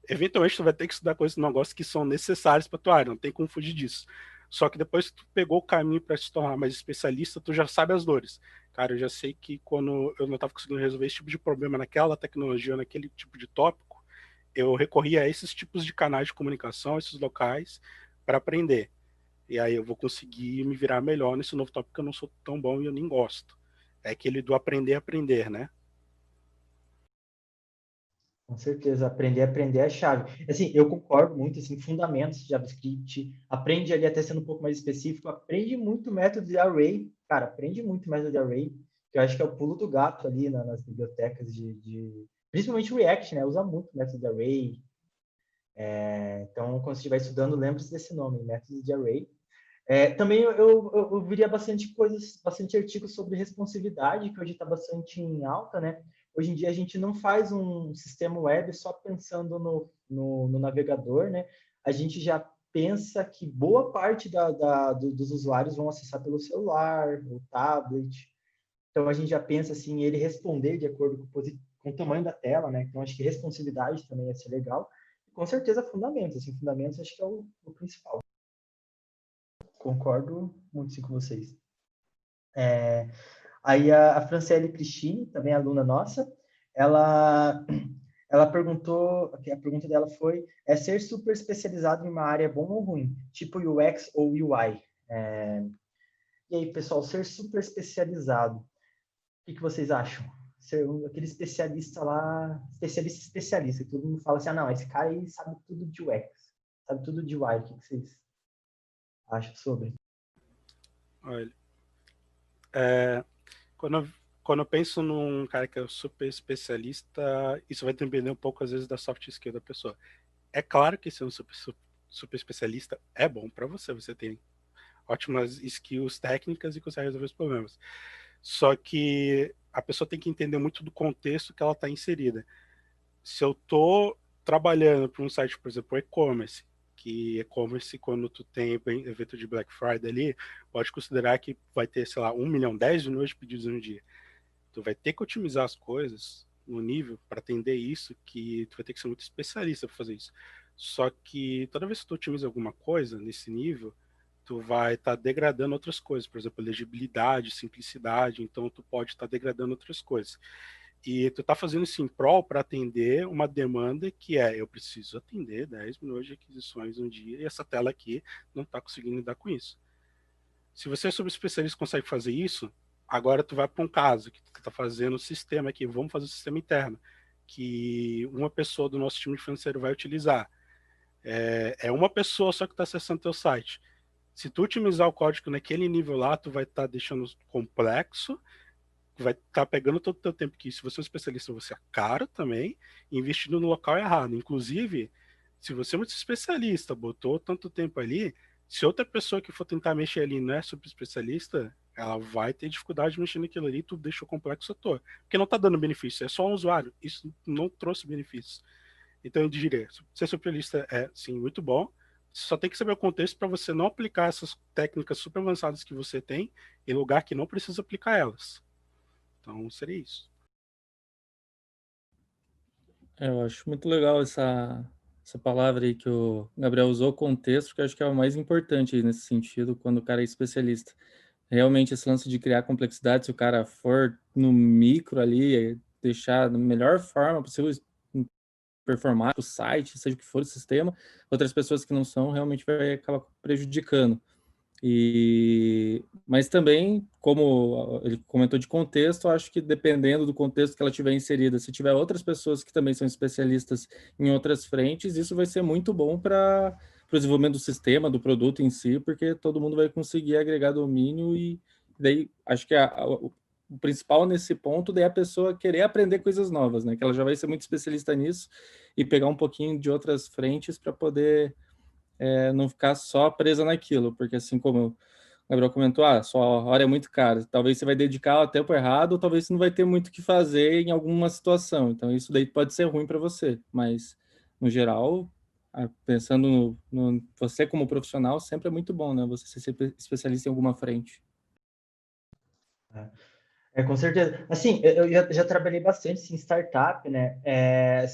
Eventualmente, tu vai ter que estudar coisas que tu não gosta que são necessárias para tua área, não tem como fugir disso. Só que depois que tu pegou o caminho para se tornar mais especialista, tu já sabe as dores. Cara, eu já sei que quando eu não estava conseguindo resolver esse tipo de problema naquela tecnologia, naquele tipo de tópico, eu recorria a esses tipos de canais de comunicação, esses locais, para aprender. E aí eu vou conseguir me virar melhor nesse novo tópico que eu não sou tão bom e eu nem gosto. É aquele do aprender a aprender, né? Com certeza, aprender é a chave. Assim, eu concordo muito, assim, fundamentos de JavaScript, aprende ali até sendo um pouco mais específico, aprende muito método de array, cara, aprende muito método de array, que eu acho que é o pulo do gato ali nas bibliotecas principalmente o React, né, usa muito método de array. Então, quando você estiver estudando, lembre-se desse nome, método de array. Também eu viria bastante artigos sobre responsividade, que hoje está bastante em alta, né? Hoje em dia a gente não faz um sistema web só pensando no navegador, né? A gente já pensa que boa parte dos usuários vão acessar pelo celular, o tablet. Então a gente já pensa assim, ele responder de acordo com o tamanho da tela, né? Então acho que responsividade também ia ser legal. E, com certeza fundamentos, assim, fundamentos acho que é o principal. Concordo muito sim, com vocês. Aí a Franciele Cristine, também aluna nossa, ela Ela perguntou, a pergunta dela foi, ser super especializado em uma área é bom ou ruim? Tipo UX ou UI? E aí, pessoal, ser super especializado, o que vocês acham? Ser aquele especialista lá, especialista, que todo mundo fala assim, não, esse cara aí sabe tudo de UX, sabe tudo de UI, o que vocês acham sobre? Olha, quando eu penso num cara que é super especialista, isso vai depender um pouco, às vezes, da soft skill da pessoa. É claro que ser um super especialista é bom para você, você tem ótimas skills técnicas e consegue resolver os problemas. Só que a pessoa tem que entender muito do contexto que ela está inserida. Se eu estou trabalhando para um site, por exemplo, e-commerce, que e-commerce, quando tu tem evento de Black Friday ali, pode considerar que vai ter, sei lá, 1 milhão, 10 milhões de pedidos no dia. Tu vai ter que otimizar as coisas no nível para atender isso, que tu vai ter que ser muito especialista para fazer isso. Só que toda vez que tu otimiza alguma coisa nesse nível, tu vai estar degradando outras coisas, por exemplo, legibilidade, simplicidade, então tu pode estar degradando outras coisas. E tu tá fazendo isso em prol para atender uma demanda que eu preciso atender 10 milhões de aquisições um dia e essa tela aqui não está conseguindo lidar com isso. Se você é subespecialista e consegue fazer isso, agora tu vai para um caso que tu tá fazendo o sistema aqui, vamos fazer o sistema interno, que uma pessoa do nosso time financeiro vai utilizar. É uma pessoa só que está acessando teu site. Se tu otimizar o código naquele nível lá, tu vai estar deixando complexo, vai estar pegando todo o teu tempo, que se você é um especialista, você é caro também, e investindo no local errado. Inclusive, se você é muito especialista, botou tanto tempo ali, se outra pessoa que for tentar mexer ali não é super especialista, ela vai ter dificuldade de mexer naquilo ali, tu deixou complexo à toa. Porque não está dando benefício, é só um usuário. Isso não trouxe benefícios. Então eu diria, ser especialista é, sim, muito bom, você só tem que saber o contexto para você não aplicar essas técnicas super avançadas que você tem em lugar que não precisa aplicar elas. Então seria isso. Eu acho muito legal essa palavra aí que o Gabriel usou, contexto, que eu acho que é o mais importante aí nesse sentido, quando o cara é especialista. Realmente, esse lance de criar complexidade, se o cara for no micro ali, deixar da melhor forma possível performar o site, seja o que for o sistema, outras pessoas que não são, realmente vai acabar prejudicando. Mas também, como ele comentou de contexto, acho que dependendo do contexto que ela tiver inserida, se tiver outras pessoas que também são especialistas em outras frentes, isso vai ser muito bom para o desenvolvimento do sistema, do produto em si, porque todo mundo vai conseguir agregar domínio e daí acho que o principal nesse ponto daí é a pessoa querer aprender coisas novas, né? Que ela já vai ser muito especialista nisso e pegar um pouquinho de outras frentes para poder não ficar só presa naquilo, porque assim como o Gabriel comentou, sua hora é muito cara, talvez você vai dedicar o tempo errado, ou talvez você não vai ter muito o que fazer em alguma situação, então isso daí pode ser ruim para você, mas no geral, pensando no você como profissional, sempre é muito bom, né, você ser especialista em alguma frente. Com certeza. Assim, eu já trabalhei bastante em startup, né?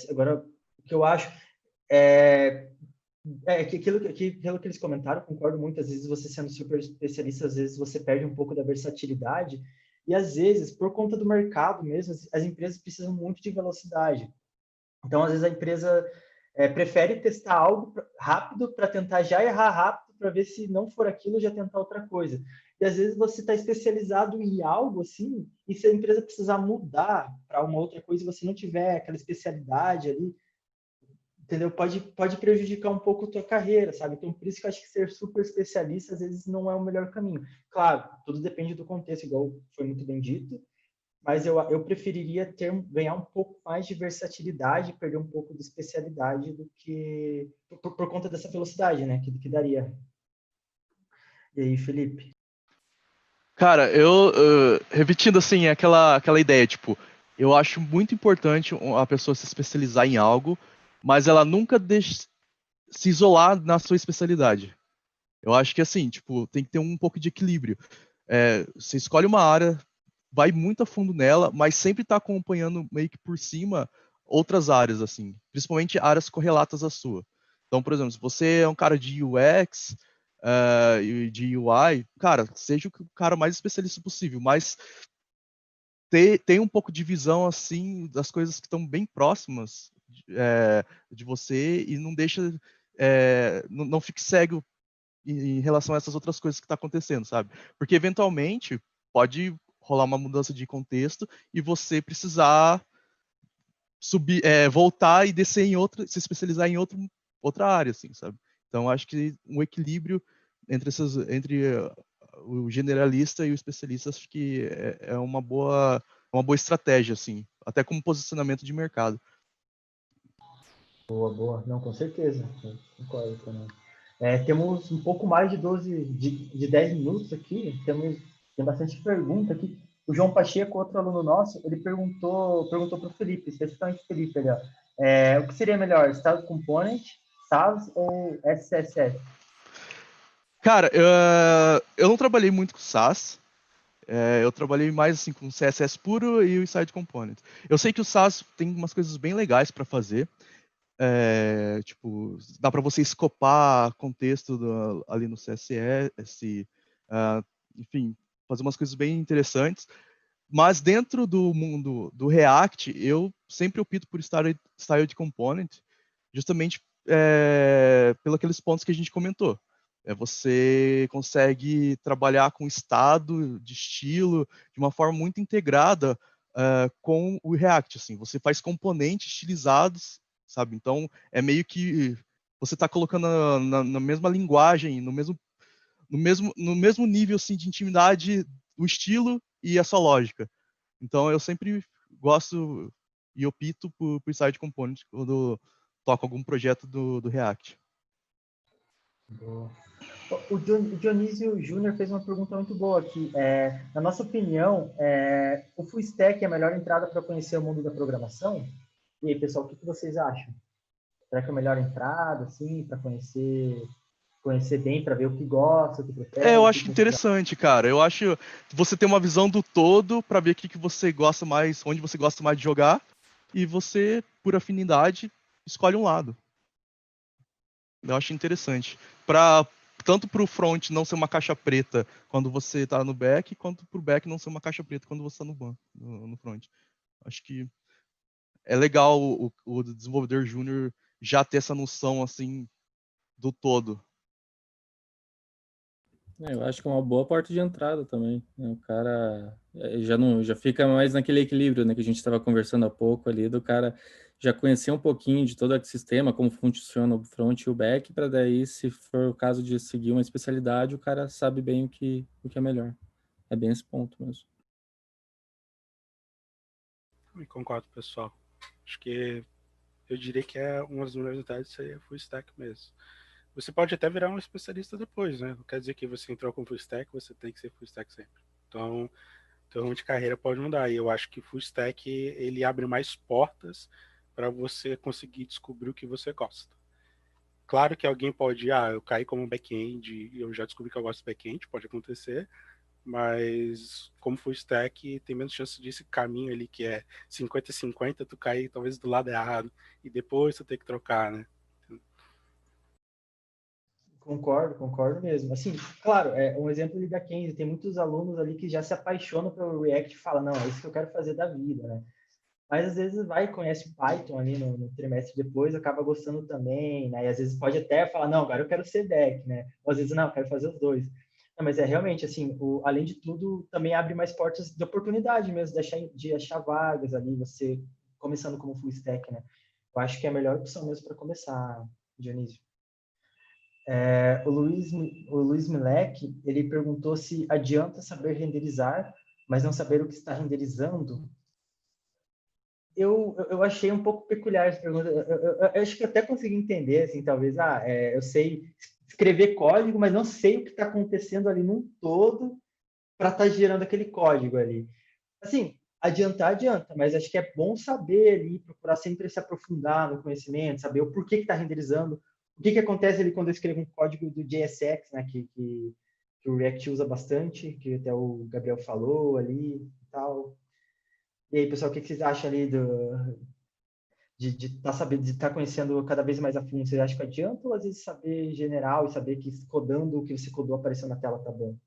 Agora, o que eu acho que aquilo que eles comentaram, concordo muito. Às vezes, você sendo super especialista, às vezes você perde um pouco da versatilidade. E, às vezes, por conta do mercado mesmo, as empresas precisam muito de velocidade. Então, às vezes, a empresa prefere testar algo rápido para tentar já errar rápido, para ver se não for aquilo, já tentar outra coisa. E, às vezes, você está especializado em algo, assim, e se a empresa precisar mudar para uma outra coisa e você não tiver aquela especialidade ali, entendeu? Pode prejudicar um pouco a tua carreira, sabe? Então, por isso que eu acho que ser super especialista, às vezes, não é o melhor caminho. Claro, tudo depende do contexto, igual foi muito bem dito, mas eu preferiria ganhar um pouco mais de versatilidade, perder um pouco de especialidade do que por conta dessa velocidade, né? Que daria. E aí, Felipe? Cara, eu repetindo assim aquela ideia, tipo, eu acho muito importante a pessoa se especializar em algo, mas ela nunca se isolar na sua especialidade. Eu acho que assim, tipo, tem que ter um pouco de equilíbrio. Você escolhe uma área, vai muito a fundo nela, mas sempre tá acompanhando meio que por cima outras áreas, assim, principalmente áreas correlatas à sua. Então, por exemplo, se você é um cara de UX e de UI, cara, seja o cara mais especialista possível, mas tem um pouco de visão, assim, das coisas que estão bem próximas de você e não deixa, não fique cego em relação a essas outras coisas que tá acontecendo, sabe? Porque eventualmente pode rolar uma mudança de contexto e você precisar subir, voltar e descer em outra, se especializar em outra área, assim, sabe? Então acho que um equilíbrio entre o generalista e o especialista, acho que é uma boa estratégia, assim, até como posicionamento de mercado. Boa, boa. Não, com certeza. Eu concordo também. Temos um pouco mais de 10 minutos aqui. Tem bastante pergunta aqui. O João Pacheco, outro aluno nosso, ele perguntou para o Felipe, especificamente o Felipe, ali, ó, o que seria melhor, Style Component, SAS ou SCSS? Cara, eu não trabalhei muito com SAS. Eu trabalhei mais assim com CSS puro e o Side Component. Eu sei que o SAS tem umas coisas bem legais para fazer. Tipo, dá para você escopar contexto ali no CSS, enfim, fazer umas coisas bem interessantes. Mas dentro do mundo do React, eu sempre opto por Style de Component, justamente pelos aqueles pontos que a gente comentou. Você consegue trabalhar com estado de estilo de uma forma muito integrada com o React. Assim. Você faz componentes estilizados, sabe? Então, é meio que você está colocando na mesma linguagem, no mesmo nível assim, de intimidade o estilo e a sua lógica. Então, eu sempre gosto e opto por Side Component quando toco algum projeto do React. Boa. O Dionísio Júnior fez uma pergunta muito boa aqui. Na nossa opinião, o Full Stack é a melhor entrada para conhecer o mundo da programação? E aí, pessoal, o que vocês acham? Será que é a melhor entrada, assim, para conhecer bem, para ver o que gosta, o que prefere? Eu acho interessante, cara. Eu acho você ter uma visão do todo para ver o que você gosta mais, onde você gosta mais de jogar, e você, por afinidade, escolhe um lado. Eu acho interessante. Tanto para o front não ser uma caixa preta quando você está no back, quanto para o back não ser uma caixa preta quando você está no front. Acho que é legal o desenvolvedor júnior já ter essa noção assim do todo. Eu acho que é uma boa porta de entrada também. O cara já fica mais naquele equilíbrio, né, que a gente estava conversando há pouco ali, do cara já conhecer um pouquinho de todo o ecossistema, como funciona o front e o back, para daí, se for o caso de seguir uma especialidade, o cara sabe bem o que é melhor. É bem esse ponto mesmo. Eu concordo, pessoal. Acho que eu diria que uma das melhores seria full stack mesmo. Você pode até virar um especialista depois, né? Não quer dizer que você entrou com full stack, você tem que ser full stack sempre. Então, teu rumo de carreira pode mudar. E eu acho que full stack, ele abre mais portas para você conseguir descobrir o que você gosta. Claro que alguém pode, eu caí como back-end e eu já descobri que eu gosto de back-end, pode acontecer, mas como full stack, tem menos chance desse caminho ali que é 50-50, tu cair talvez do lado errado e depois tu ter que trocar, né? Concordo mesmo. Assim, claro, um exemplo ali da Kenzie, tem muitos alunos ali que já se apaixonam pelo React e falam, não, é isso que eu quero fazer da vida, né? Mas às vezes vai e conhece o Python ali no trimestre depois, acaba gostando também, né? E às vezes pode até falar, não, agora eu quero ser back, né? Ou às vezes, não, eu quero fazer os dois. Não, mas realmente, assim, além de tudo, também abre mais portas de oportunidade mesmo, de achar vagas ali, você começando como full stack, né? Eu acho que é a melhor opção mesmo para começar, Dionísio. O Luiz Milek, ele perguntou se adianta saber renderizar, mas não saber o que está renderizando. Eu achei um pouco peculiar essa pergunta. Eu acho que até consegui entender, assim, talvez, eu sei escrever código, mas não sei o que está acontecendo ali num todo para estar gerando aquele código ali. Assim, adianta, mas acho que é bom saber ali, procurar sempre se aprofundar no conhecimento, saber o porquê que está renderizando, o que acontece ali quando eu escrevo um código do JSX, né, que o React usa bastante, que até o Gabriel falou ali e tal. E aí, pessoal, o que vocês acham ali de estar conhecendo cada vez mais a fundo? Vocês acham que adianta ou às vezes saber general e saber que codando o que você codou apareceu na tela tá bom?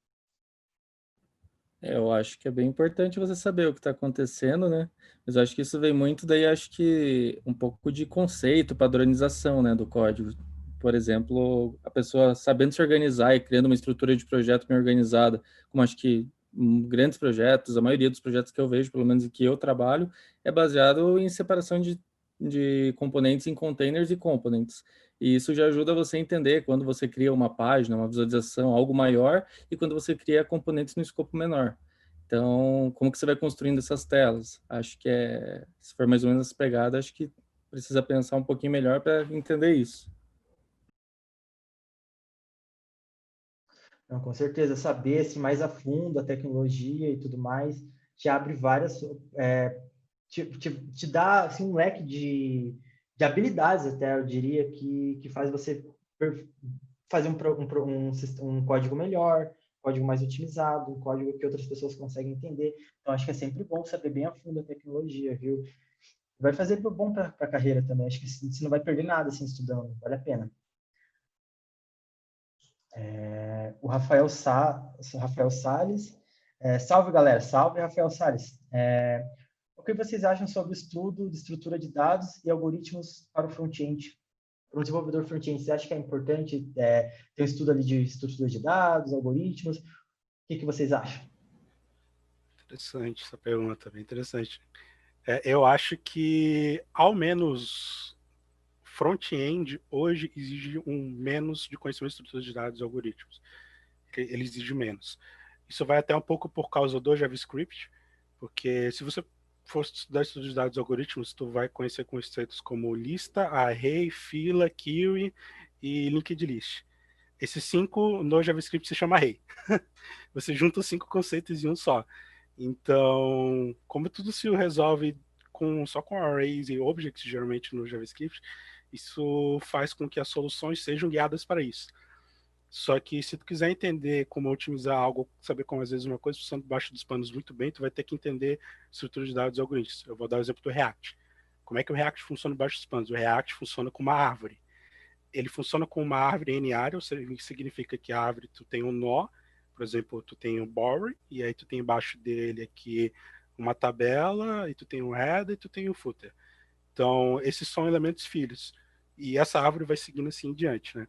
Eu acho que é bem importante você saber o que está acontecendo, né? Mas eu acho que isso vem muito daí, acho que um pouco de conceito, padronização, né, do código. Por exemplo, a pessoa sabendo se organizar e criando uma estrutura de projeto bem organizada, como acho que grandes projetos, a maioria dos projetos que eu vejo, pelo menos em que eu trabalho, é baseado em separação de componentes em containers e components. E isso já ajuda você a entender quando você cria uma página, uma visualização, algo maior, e quando você cria componentes no escopo menor. Então, como que você vai construindo essas telas? Acho que se for mais ou menos essa pegada, acho que precisa pensar um pouquinho melhor para entender isso. Não, com certeza, saber assim, mais a fundo a tecnologia e tudo mais te abre várias, te dá assim, um leque de habilidades até, eu diria, que faz você fazer um código melhor, código mais otimizado, um código que outras pessoas conseguem entender. Então, acho que é sempre bom saber bem a fundo a tecnologia, viu? Vai fazer bom para a carreira também. Acho que você não vai perder nada assim estudando, vale a pena. O Rafael Salles. Salve, galera. Salve, Rafael Salles. O que vocês acham sobre o estudo de estrutura de dados e algoritmos para o front-end? Para um desenvolvedor front-end, você acha que é importante ter um estudo ali de estrutura de dados, algoritmos? O que vocês acham? Interessante essa pergunta, bem interessante. Eu acho que, ao menos, front-end hoje exige menos de conhecimento de estruturas de dados e algoritmos. Ele exige menos. Isso vai até um pouco por causa do JavaScript, porque se você for estudar estudos de dados e algoritmos, tu vai conhecer conceitos como lista, array, fila, query e linked list. Esses 5 no JavaScript se chama array. Você junta os 5 conceitos em um só. Então, como tudo se resolve só com arrays e objects, geralmente no JavaScript, isso faz com que as soluções sejam guiadas para isso. Só que se tu quiser entender como otimizar algo, saber como às vezes uma coisa funciona debaixo dos panos muito bem, tu vai ter que entender estrutura de dados e algoritmos. Eu vou dar o exemplo do React. Como é que o React funciona debaixo dos panos? O React funciona com uma árvore. Ele funciona com uma árvore n-área, significa que a árvore tu tem um nó, por exemplo, tu tem um body, e aí tu tem embaixo dele aqui uma tabela, e tu tem um header, e tu tem um footer. Então, esses são elementos filhos. E essa árvore vai seguindo assim em diante, né?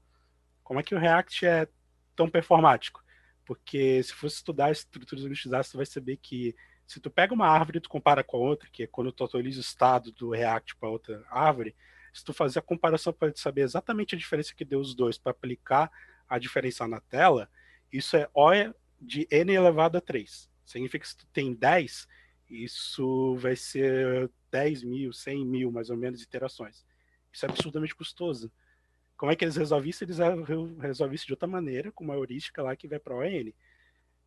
Como é que o React é tão performático? Porque se fosse estudar estruturas unificadas, tu vai saber que se tu pega uma árvore e tu compara com a outra, que é quando tu atualiza o estado do React para outra árvore, se tu fazer a comparação para saber exatamente a diferença que deu os dois para aplicar a diferença na tela, isso é O de n elevado a 3. Significa que se tu tem 10, isso vai ser 10 mil, 100 mil, mais ou menos, iterações. Isso é absurdamente custoso. Como é que eles resolvem isso? Eles resolvem isso de outra maneira, com uma heurística lá que vai para o ON.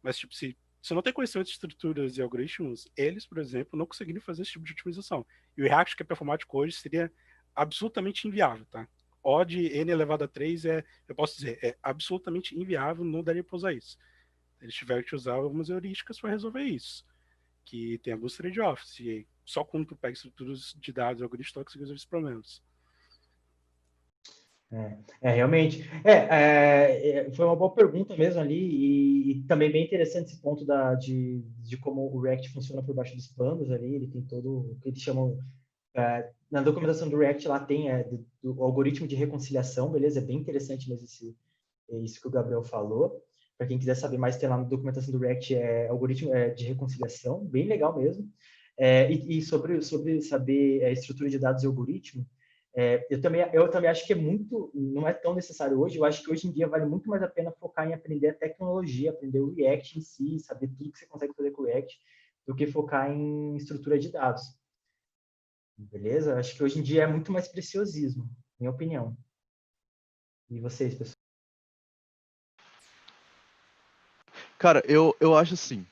Mas, tipo, se não tem conhecimento de estruturas e algoritmos, eles, por exemplo, não conseguiriam fazer esse tipo de otimização. E o React, que é performático hoje, seria absolutamente inviável, tá? O de n elevado a 3 eu posso dizer, é absolutamente inviável, não daria para usar isso. Eles tiveram que usar algumas heurísticas para resolver isso, que tem alguns trade-offs, e só quando tu pega estruturas de dados e algoritmos, tu vai conseguir resolver esses problemas. Realmente. Foi uma boa pergunta mesmo ali, e também bem interessante esse ponto de como o React funciona por baixo dos panos ali, ele tem todo o que eles chamam, na documentação do React lá tem do algoritmo de reconciliação, beleza? É bem interessante mesmo isso que o Gabriel falou. Para quem quiser saber mais, tem lá na documentação do React, algoritmo de reconciliação, bem legal mesmo. E sobre saber a estrutura de dados e algoritmo, eu também acho que não é tão necessário hoje. Eu acho que hoje em dia vale muito mais a pena focar em aprender a tecnologia, aprender o React em si, saber tudo que você consegue fazer com o React, do que focar em estrutura de dados. Beleza? Acho que hoje em dia é muito mais preciosismo, minha opinião. E vocês, pessoal? Cara, eu acho assim.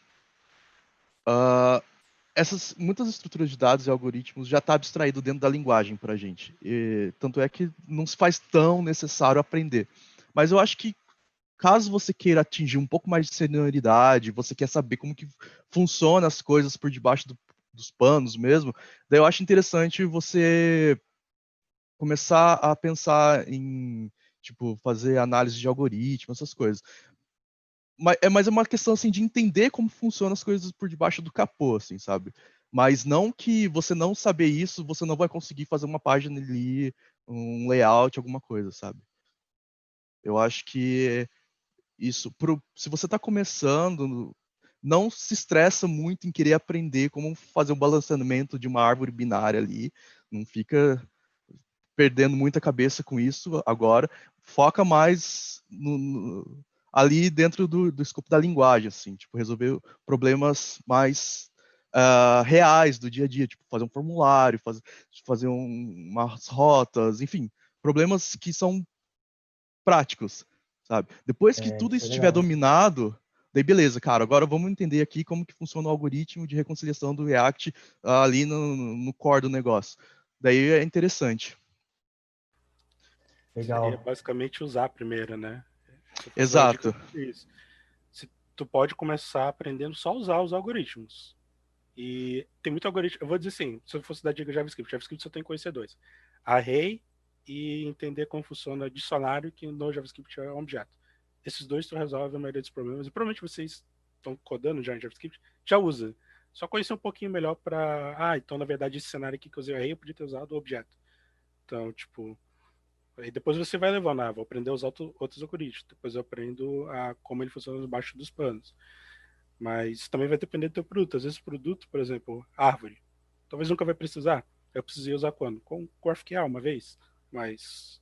Muitas estruturas de dados e algoritmos já está abstraído dentro da linguagem para a gente. Tanto é que não se faz tão necessário aprender. Mas eu acho que caso você queira atingir um pouco mais de senioridade, você quer saber como que funciona as coisas por debaixo dos panos mesmo, daí eu acho interessante você começar a pensar em, tipo, fazer análise de algoritmo, essas coisas. mas é uma questão, assim, de entender como funcionam as coisas por debaixo do capô, assim, sabe? Mas não que você não saber isso, você não vai conseguir fazer uma página ali, um layout, alguma coisa, sabe? Eu acho que isso, se você está começando, não se estressa muito em querer aprender como fazer o balanceamento de uma árvore binária ali. Não fica perdendo muita cabeça com isso agora. Foca mais ali dentro do escopo da linguagem, assim, tipo, resolver problemas mais reais do dia a dia, tipo, fazer um formulário, fazer umas rotas, enfim, problemas que são práticos, sabe? Depois que tudo Isso isso é estiver legal. dominado, daí beleza, cara, agora vamos entender aqui como que funciona o algoritmo de reconciliação do React ali no core do negócio. Daí é interessante. Seria Legal. basicamente usar a primeira, né? Se for dar uma dica, Exato. isso. Tu pode começar aprendendo só a usar os algoritmos. E tem muito algoritmo. Eu vou dizer assim, se eu fosse dar dica de JavaScript só tem que conhecer dois. Array e entender como funciona o dicionário, que no JavaScript é um objeto. Esses dois tu resolve a maioria dos problemas. E provavelmente vocês estão codando já em JavaScript, já usa. Só conhecer um pouquinho melhor para... então na verdade esse cenário aqui que eu usei array, eu podia ter usado o objeto. Então, tipo... Aí depois você vai levando, vou aprender os outros algoritmos. Depois eu aprendo como ele funciona embaixo dos panos. Mas também vai depender do teu produto. Às vezes o produto, por exemplo, árvore, talvez nunca vai precisar. Eu precisei usar quando? Com GraphQL uma vez. Mas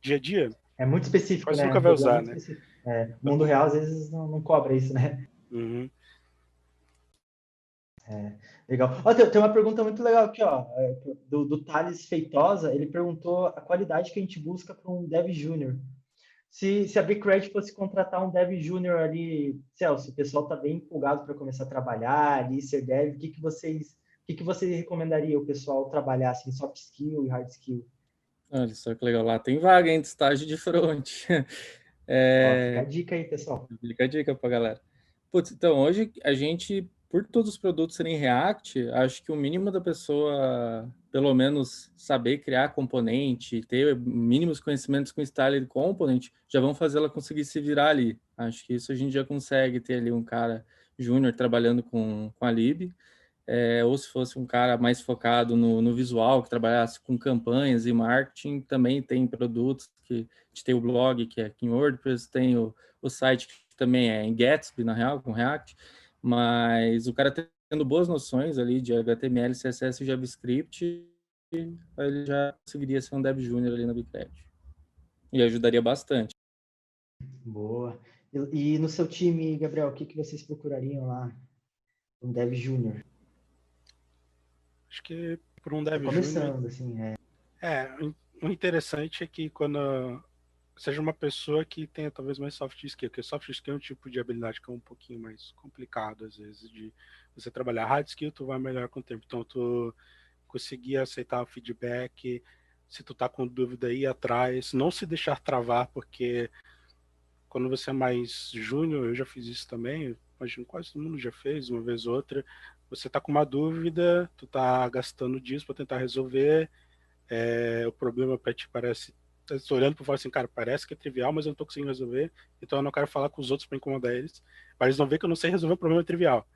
dia a dia, É muito específico, quase né? nunca Um vai problema usar, muito né? específico. O mundo real, às vezes, não cobra isso, né? Uhum. Legal. Ó, tem uma pergunta muito legal aqui, ó, do Thales Feitosa. Ele perguntou a qualidade que a gente busca para um Dev Júnior. Se a Bcred fosse contratar um Dev Júnior ali, Celso, o pessoal está bem empolgado para começar a trabalhar ali, ser Dev, o que vocês recomendariam o pessoal trabalhar, assim, soft skill e hard skill? Olha só que legal lá. Tem vaga, hein, de estágio de front. Ó, fica a dica aí, pessoal. Fica a dica pra galera. Putz, então, hoje a gente, por todos os produtos serem React, acho que o mínimo da pessoa, pelo menos, saber criar componente, ter mínimos conhecimentos com Style Component, já vão fazer ela conseguir se virar ali. Acho que isso a gente já consegue ter ali um cara júnior trabalhando com a lib. Ou se fosse um cara mais focado no visual, que trabalhasse com campanhas e marketing, também tem produtos que a gente tem o blog, que é aqui em WordPress, tem o site que também é em Gatsby, na real, com React, mas o cara tendo boas noções ali de HTML, CSS e JavaScript, ele já conseguiria ser um Dev Júnior ali na Bcred. E ajudaria bastante. Boa. E no seu time, Gabriel, o que vocês procurariam lá? Um Dev Júnior? Acho que por um Tá Dev Júnior, começando, assim, o interessante é que quando seja uma pessoa que tenha talvez mais soft skill, porque soft skill é um tipo de habilidade que é um pouquinho mais complicado, às vezes, de você trabalhar. Hard skill, tu vai melhor com o tempo. Então, tu conseguir aceitar o feedback, se tu tá com dúvida, ir atrás, não se deixar travar, porque quando você é mais júnior, eu já fiz isso também, imagino quase todo mundo já fez, uma vez ou outra, você tá com uma dúvida, tu tá gastando dias para tentar resolver, o problema para ti parece, tá olhando por fora assim, cara, parece que é trivial, mas eu não tô conseguindo resolver, então eu não quero falar com os outros para incomodar eles, mas eles vão ver que eu não sei resolver um problema trivial.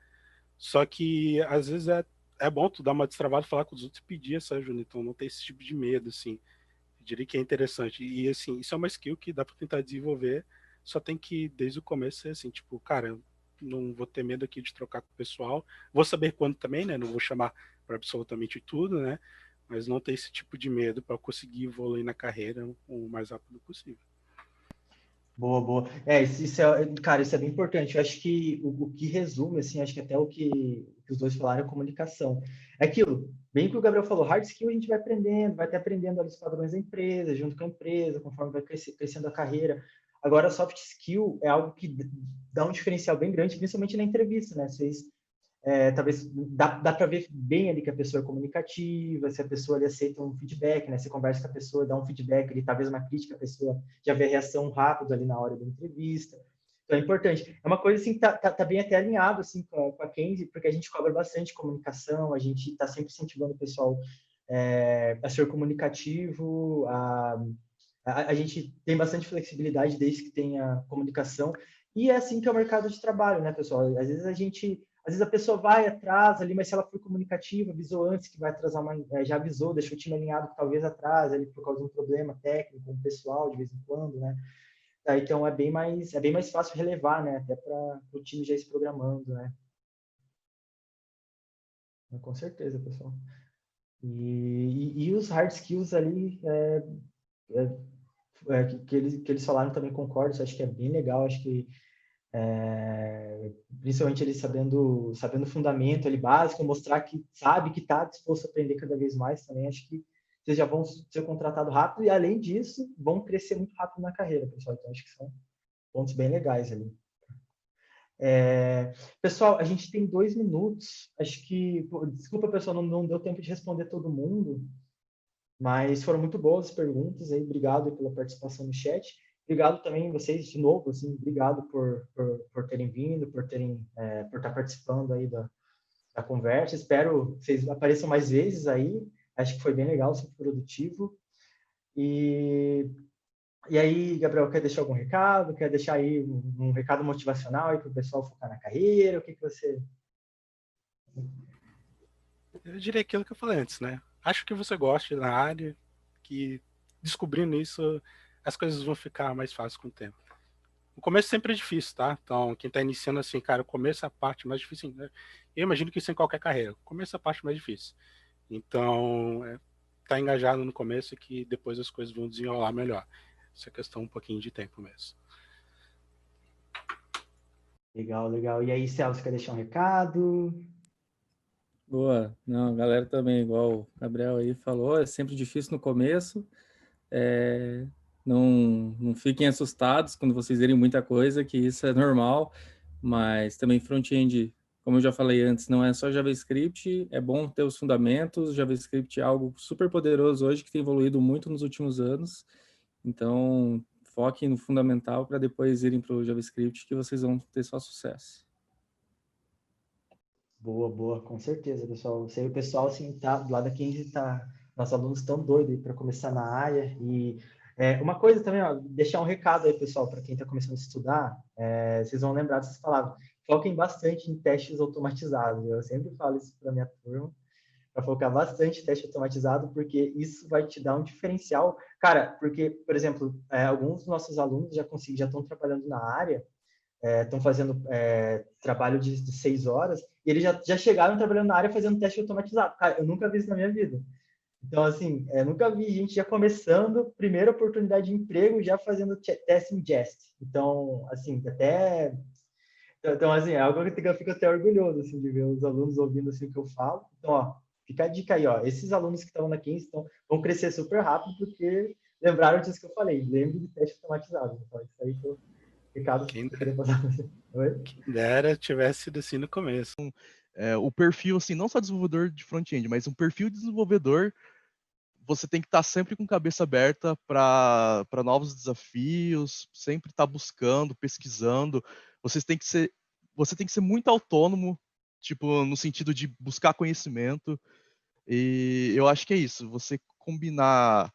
Só que às vezes é bom tu dar uma destravada, falar com os outros e pedir essa ajuda, então não ter esse tipo de medo, assim. Eu diria que é interessante. E assim, isso é uma skill que dá para tentar desenvolver, só tem que desde o começo ser assim, tipo, cara, eu não vou ter medo aqui de trocar com o pessoal, vou saber quando também, né? Não vou chamar para absolutamente tudo, né? Mas não ter esse tipo de medo para conseguir evoluir na carreira o mais rápido possível. boa, boa. Cara, isso é bem importante. Eu acho que o que resume, assim, acho que até o que os dois falaram é comunicação. É aquilo, bem que o Gabriel falou, hard skill a gente vai aprendendo, vai até aprendendo ali os padrões da empresa, junto com a empresa, conforme vai crescendo a carreira. Agora, soft skill é algo que dá um diferencial bem grande, principalmente na entrevista, né? Talvez dá para ver bem ali que a pessoa é comunicativa, se a pessoa ali aceita um feedback, né? Você conversa com a pessoa, dá um feedback, ali, talvez uma crítica, a pessoa já vê a reação rápido ali na hora da entrevista. Então é importante. É uma coisa assim que tá bem até alinhado assim com a Kenzie, porque a gente cobra bastante comunicação, a gente está sempre incentivando o pessoal a ser comunicativo, a gente tem bastante flexibilidade desde que tenha comunicação. E é assim que é o mercado de trabalho, né, pessoal? Às vezes a pessoa vai atrás ali, mas se ela for comunicativa, avisou antes que vai atrasar já avisou, deixou o time alinhado que talvez atrase ali por causa de um problema técnico, com o pessoal de vez em quando, né? Então é bem mais fácil relevar, né? Até para o time já ir se programando, né? Com certeza, pessoal. E os hard skills ali que eles falaram também concordo, isso acho que é bem legal, acho que principalmente ele sabendo o fundamento ali básico, mostrar que sabe que está disposto a aprender cada vez mais também, acho que vocês já vão ser contratados rápido e, além disso, vão crescer muito rápido na carreira, pessoal. Então, acho que são pontos bem legais ali. Pessoal, a gente tem 2 minutos. Acho que... Desculpa, pessoal, não deu tempo de responder todo mundo, mas foram muito boas as perguntas aí. Obrigado pela participação no chat. Obrigado também vocês, de novo, assim, obrigado por terem vindo, por estar participando aí da conversa. Espero que vocês apareçam mais vezes aí. Acho que foi bem legal, super produtivo. E aí, Gabriel, quer deixar algum recado? Quer deixar aí um recado motivacional aí para o pessoal focar na carreira? O que você... Eu diria aquilo que eu falei antes, né? Acho que você gosta na área, que descobrindo isso, as coisas vão ficar mais fáceis com o tempo. O começo sempre é difícil, tá? Então, quem tá iniciando assim, cara, o começo é a parte mais difícil, né? Eu imagino que isso em qualquer carreira. O começo é a parte mais difícil. Então, tá engajado no começo que depois as coisas vão desenrolar melhor. Isso é questão um pouquinho de tempo mesmo. Legal, legal. E aí, Celso, quer deixar um recado? Boa. Não, a galera também, igual o Gabriel aí falou, é sempre difícil no começo. Não fiquem assustados quando vocês verem muita coisa, que isso é normal, mas também front-end, como eu já falei antes, não é só JavaScript, é bom ter os fundamentos. JavaScript é algo super poderoso hoje, que tem evoluído muito nos últimos anos, então foquem no fundamental para depois irem para o JavaScript, que vocês vão ter só sucesso. Boa, boa, com certeza, pessoal. Sei o pessoal, assim, tá do lado da Kenzie, nossos alunos estão doidos para começar na área. E uma coisa também, ó, deixar um recado aí, pessoal, para quem está começando a estudar, vocês vão lembrar dessas palavras. Foquem bastante em testes automatizados. Eu sempre falo isso para minha turma, para focar bastante em teste automatizado, porque isso vai te dar um diferencial. Cara, porque, por exemplo, alguns dos nossos alunos já estão trabalhando na área, estão fazendo trabalho de 6 horas, e eles já chegaram trabalhando na área fazendo teste automatizado. Cara, eu nunca vi isso na minha vida. Então, assim, nunca vi gente já começando, primeira oportunidade de emprego, já fazendo teste em Jest. Então, assim, Então, assim, é algo que eu fico até orgulhoso, assim, de ver os alunos ouvindo assim o que eu falo. Então, ó, fica a dica aí, ó. Esses alunos que estão na 15 vão crescer super rápido, porque lembraram disso que eu falei. Lembre de teste automatizado. Então, isso aí que eu... Ricardo, Quem eu queria passar pra você. Oi? dera tivesse sido assim no começo. O perfil, assim, não só desenvolvedor de front-end, mas um perfil de desenvolvedor, você tem que estar sempre com cabeça aberta para novos desafios, sempre estar buscando, pesquisando. Você tem que ser muito autônomo, tipo, no sentido de buscar conhecimento. E eu acho que é isso, você combinar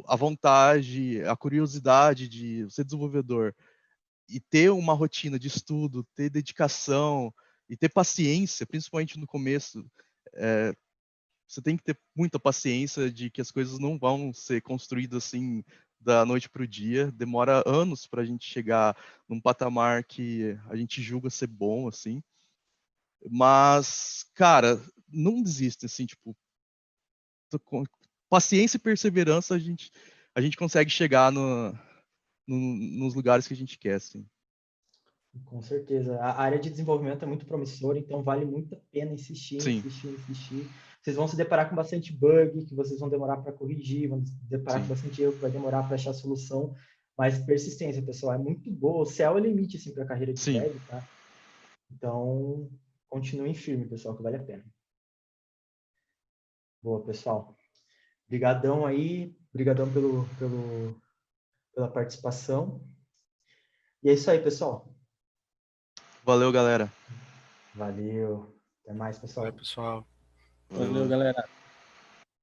a vontade, a curiosidade de ser desenvolvedor e ter uma rotina de estudo, ter dedicação e ter paciência, principalmente no começo. Você tem que ter muita paciência de que as coisas não vão ser construídas assim da noite para o dia. Demora anos para a gente chegar num patamar que a gente julga ser bom, assim. Mas, cara, não desista, assim, tipo, com paciência e perseverança a gente consegue chegar nos lugares que a gente quer, assim. Com certeza. A área de desenvolvimento é muito promissora, então vale muito a pena insistir, Sim. insistir, insistir. Vocês vão se deparar com bastante bug, que vocês vão demorar para corrigir, vão se deparar Sim. com bastante erro, que vai demorar para achar a solução. Mas persistência, pessoal, é muito boa. O céu é o limite assim, para a carreira de Sim. dev, tá? Então, continuem firme, pessoal, que vale a pena. Boa, pessoal. Obrigadão aí, obrigadão pela participação. E é isso aí, pessoal. Valeu, galera. Valeu. Até mais, Vai, pessoal. pessoal. Valeu, galera.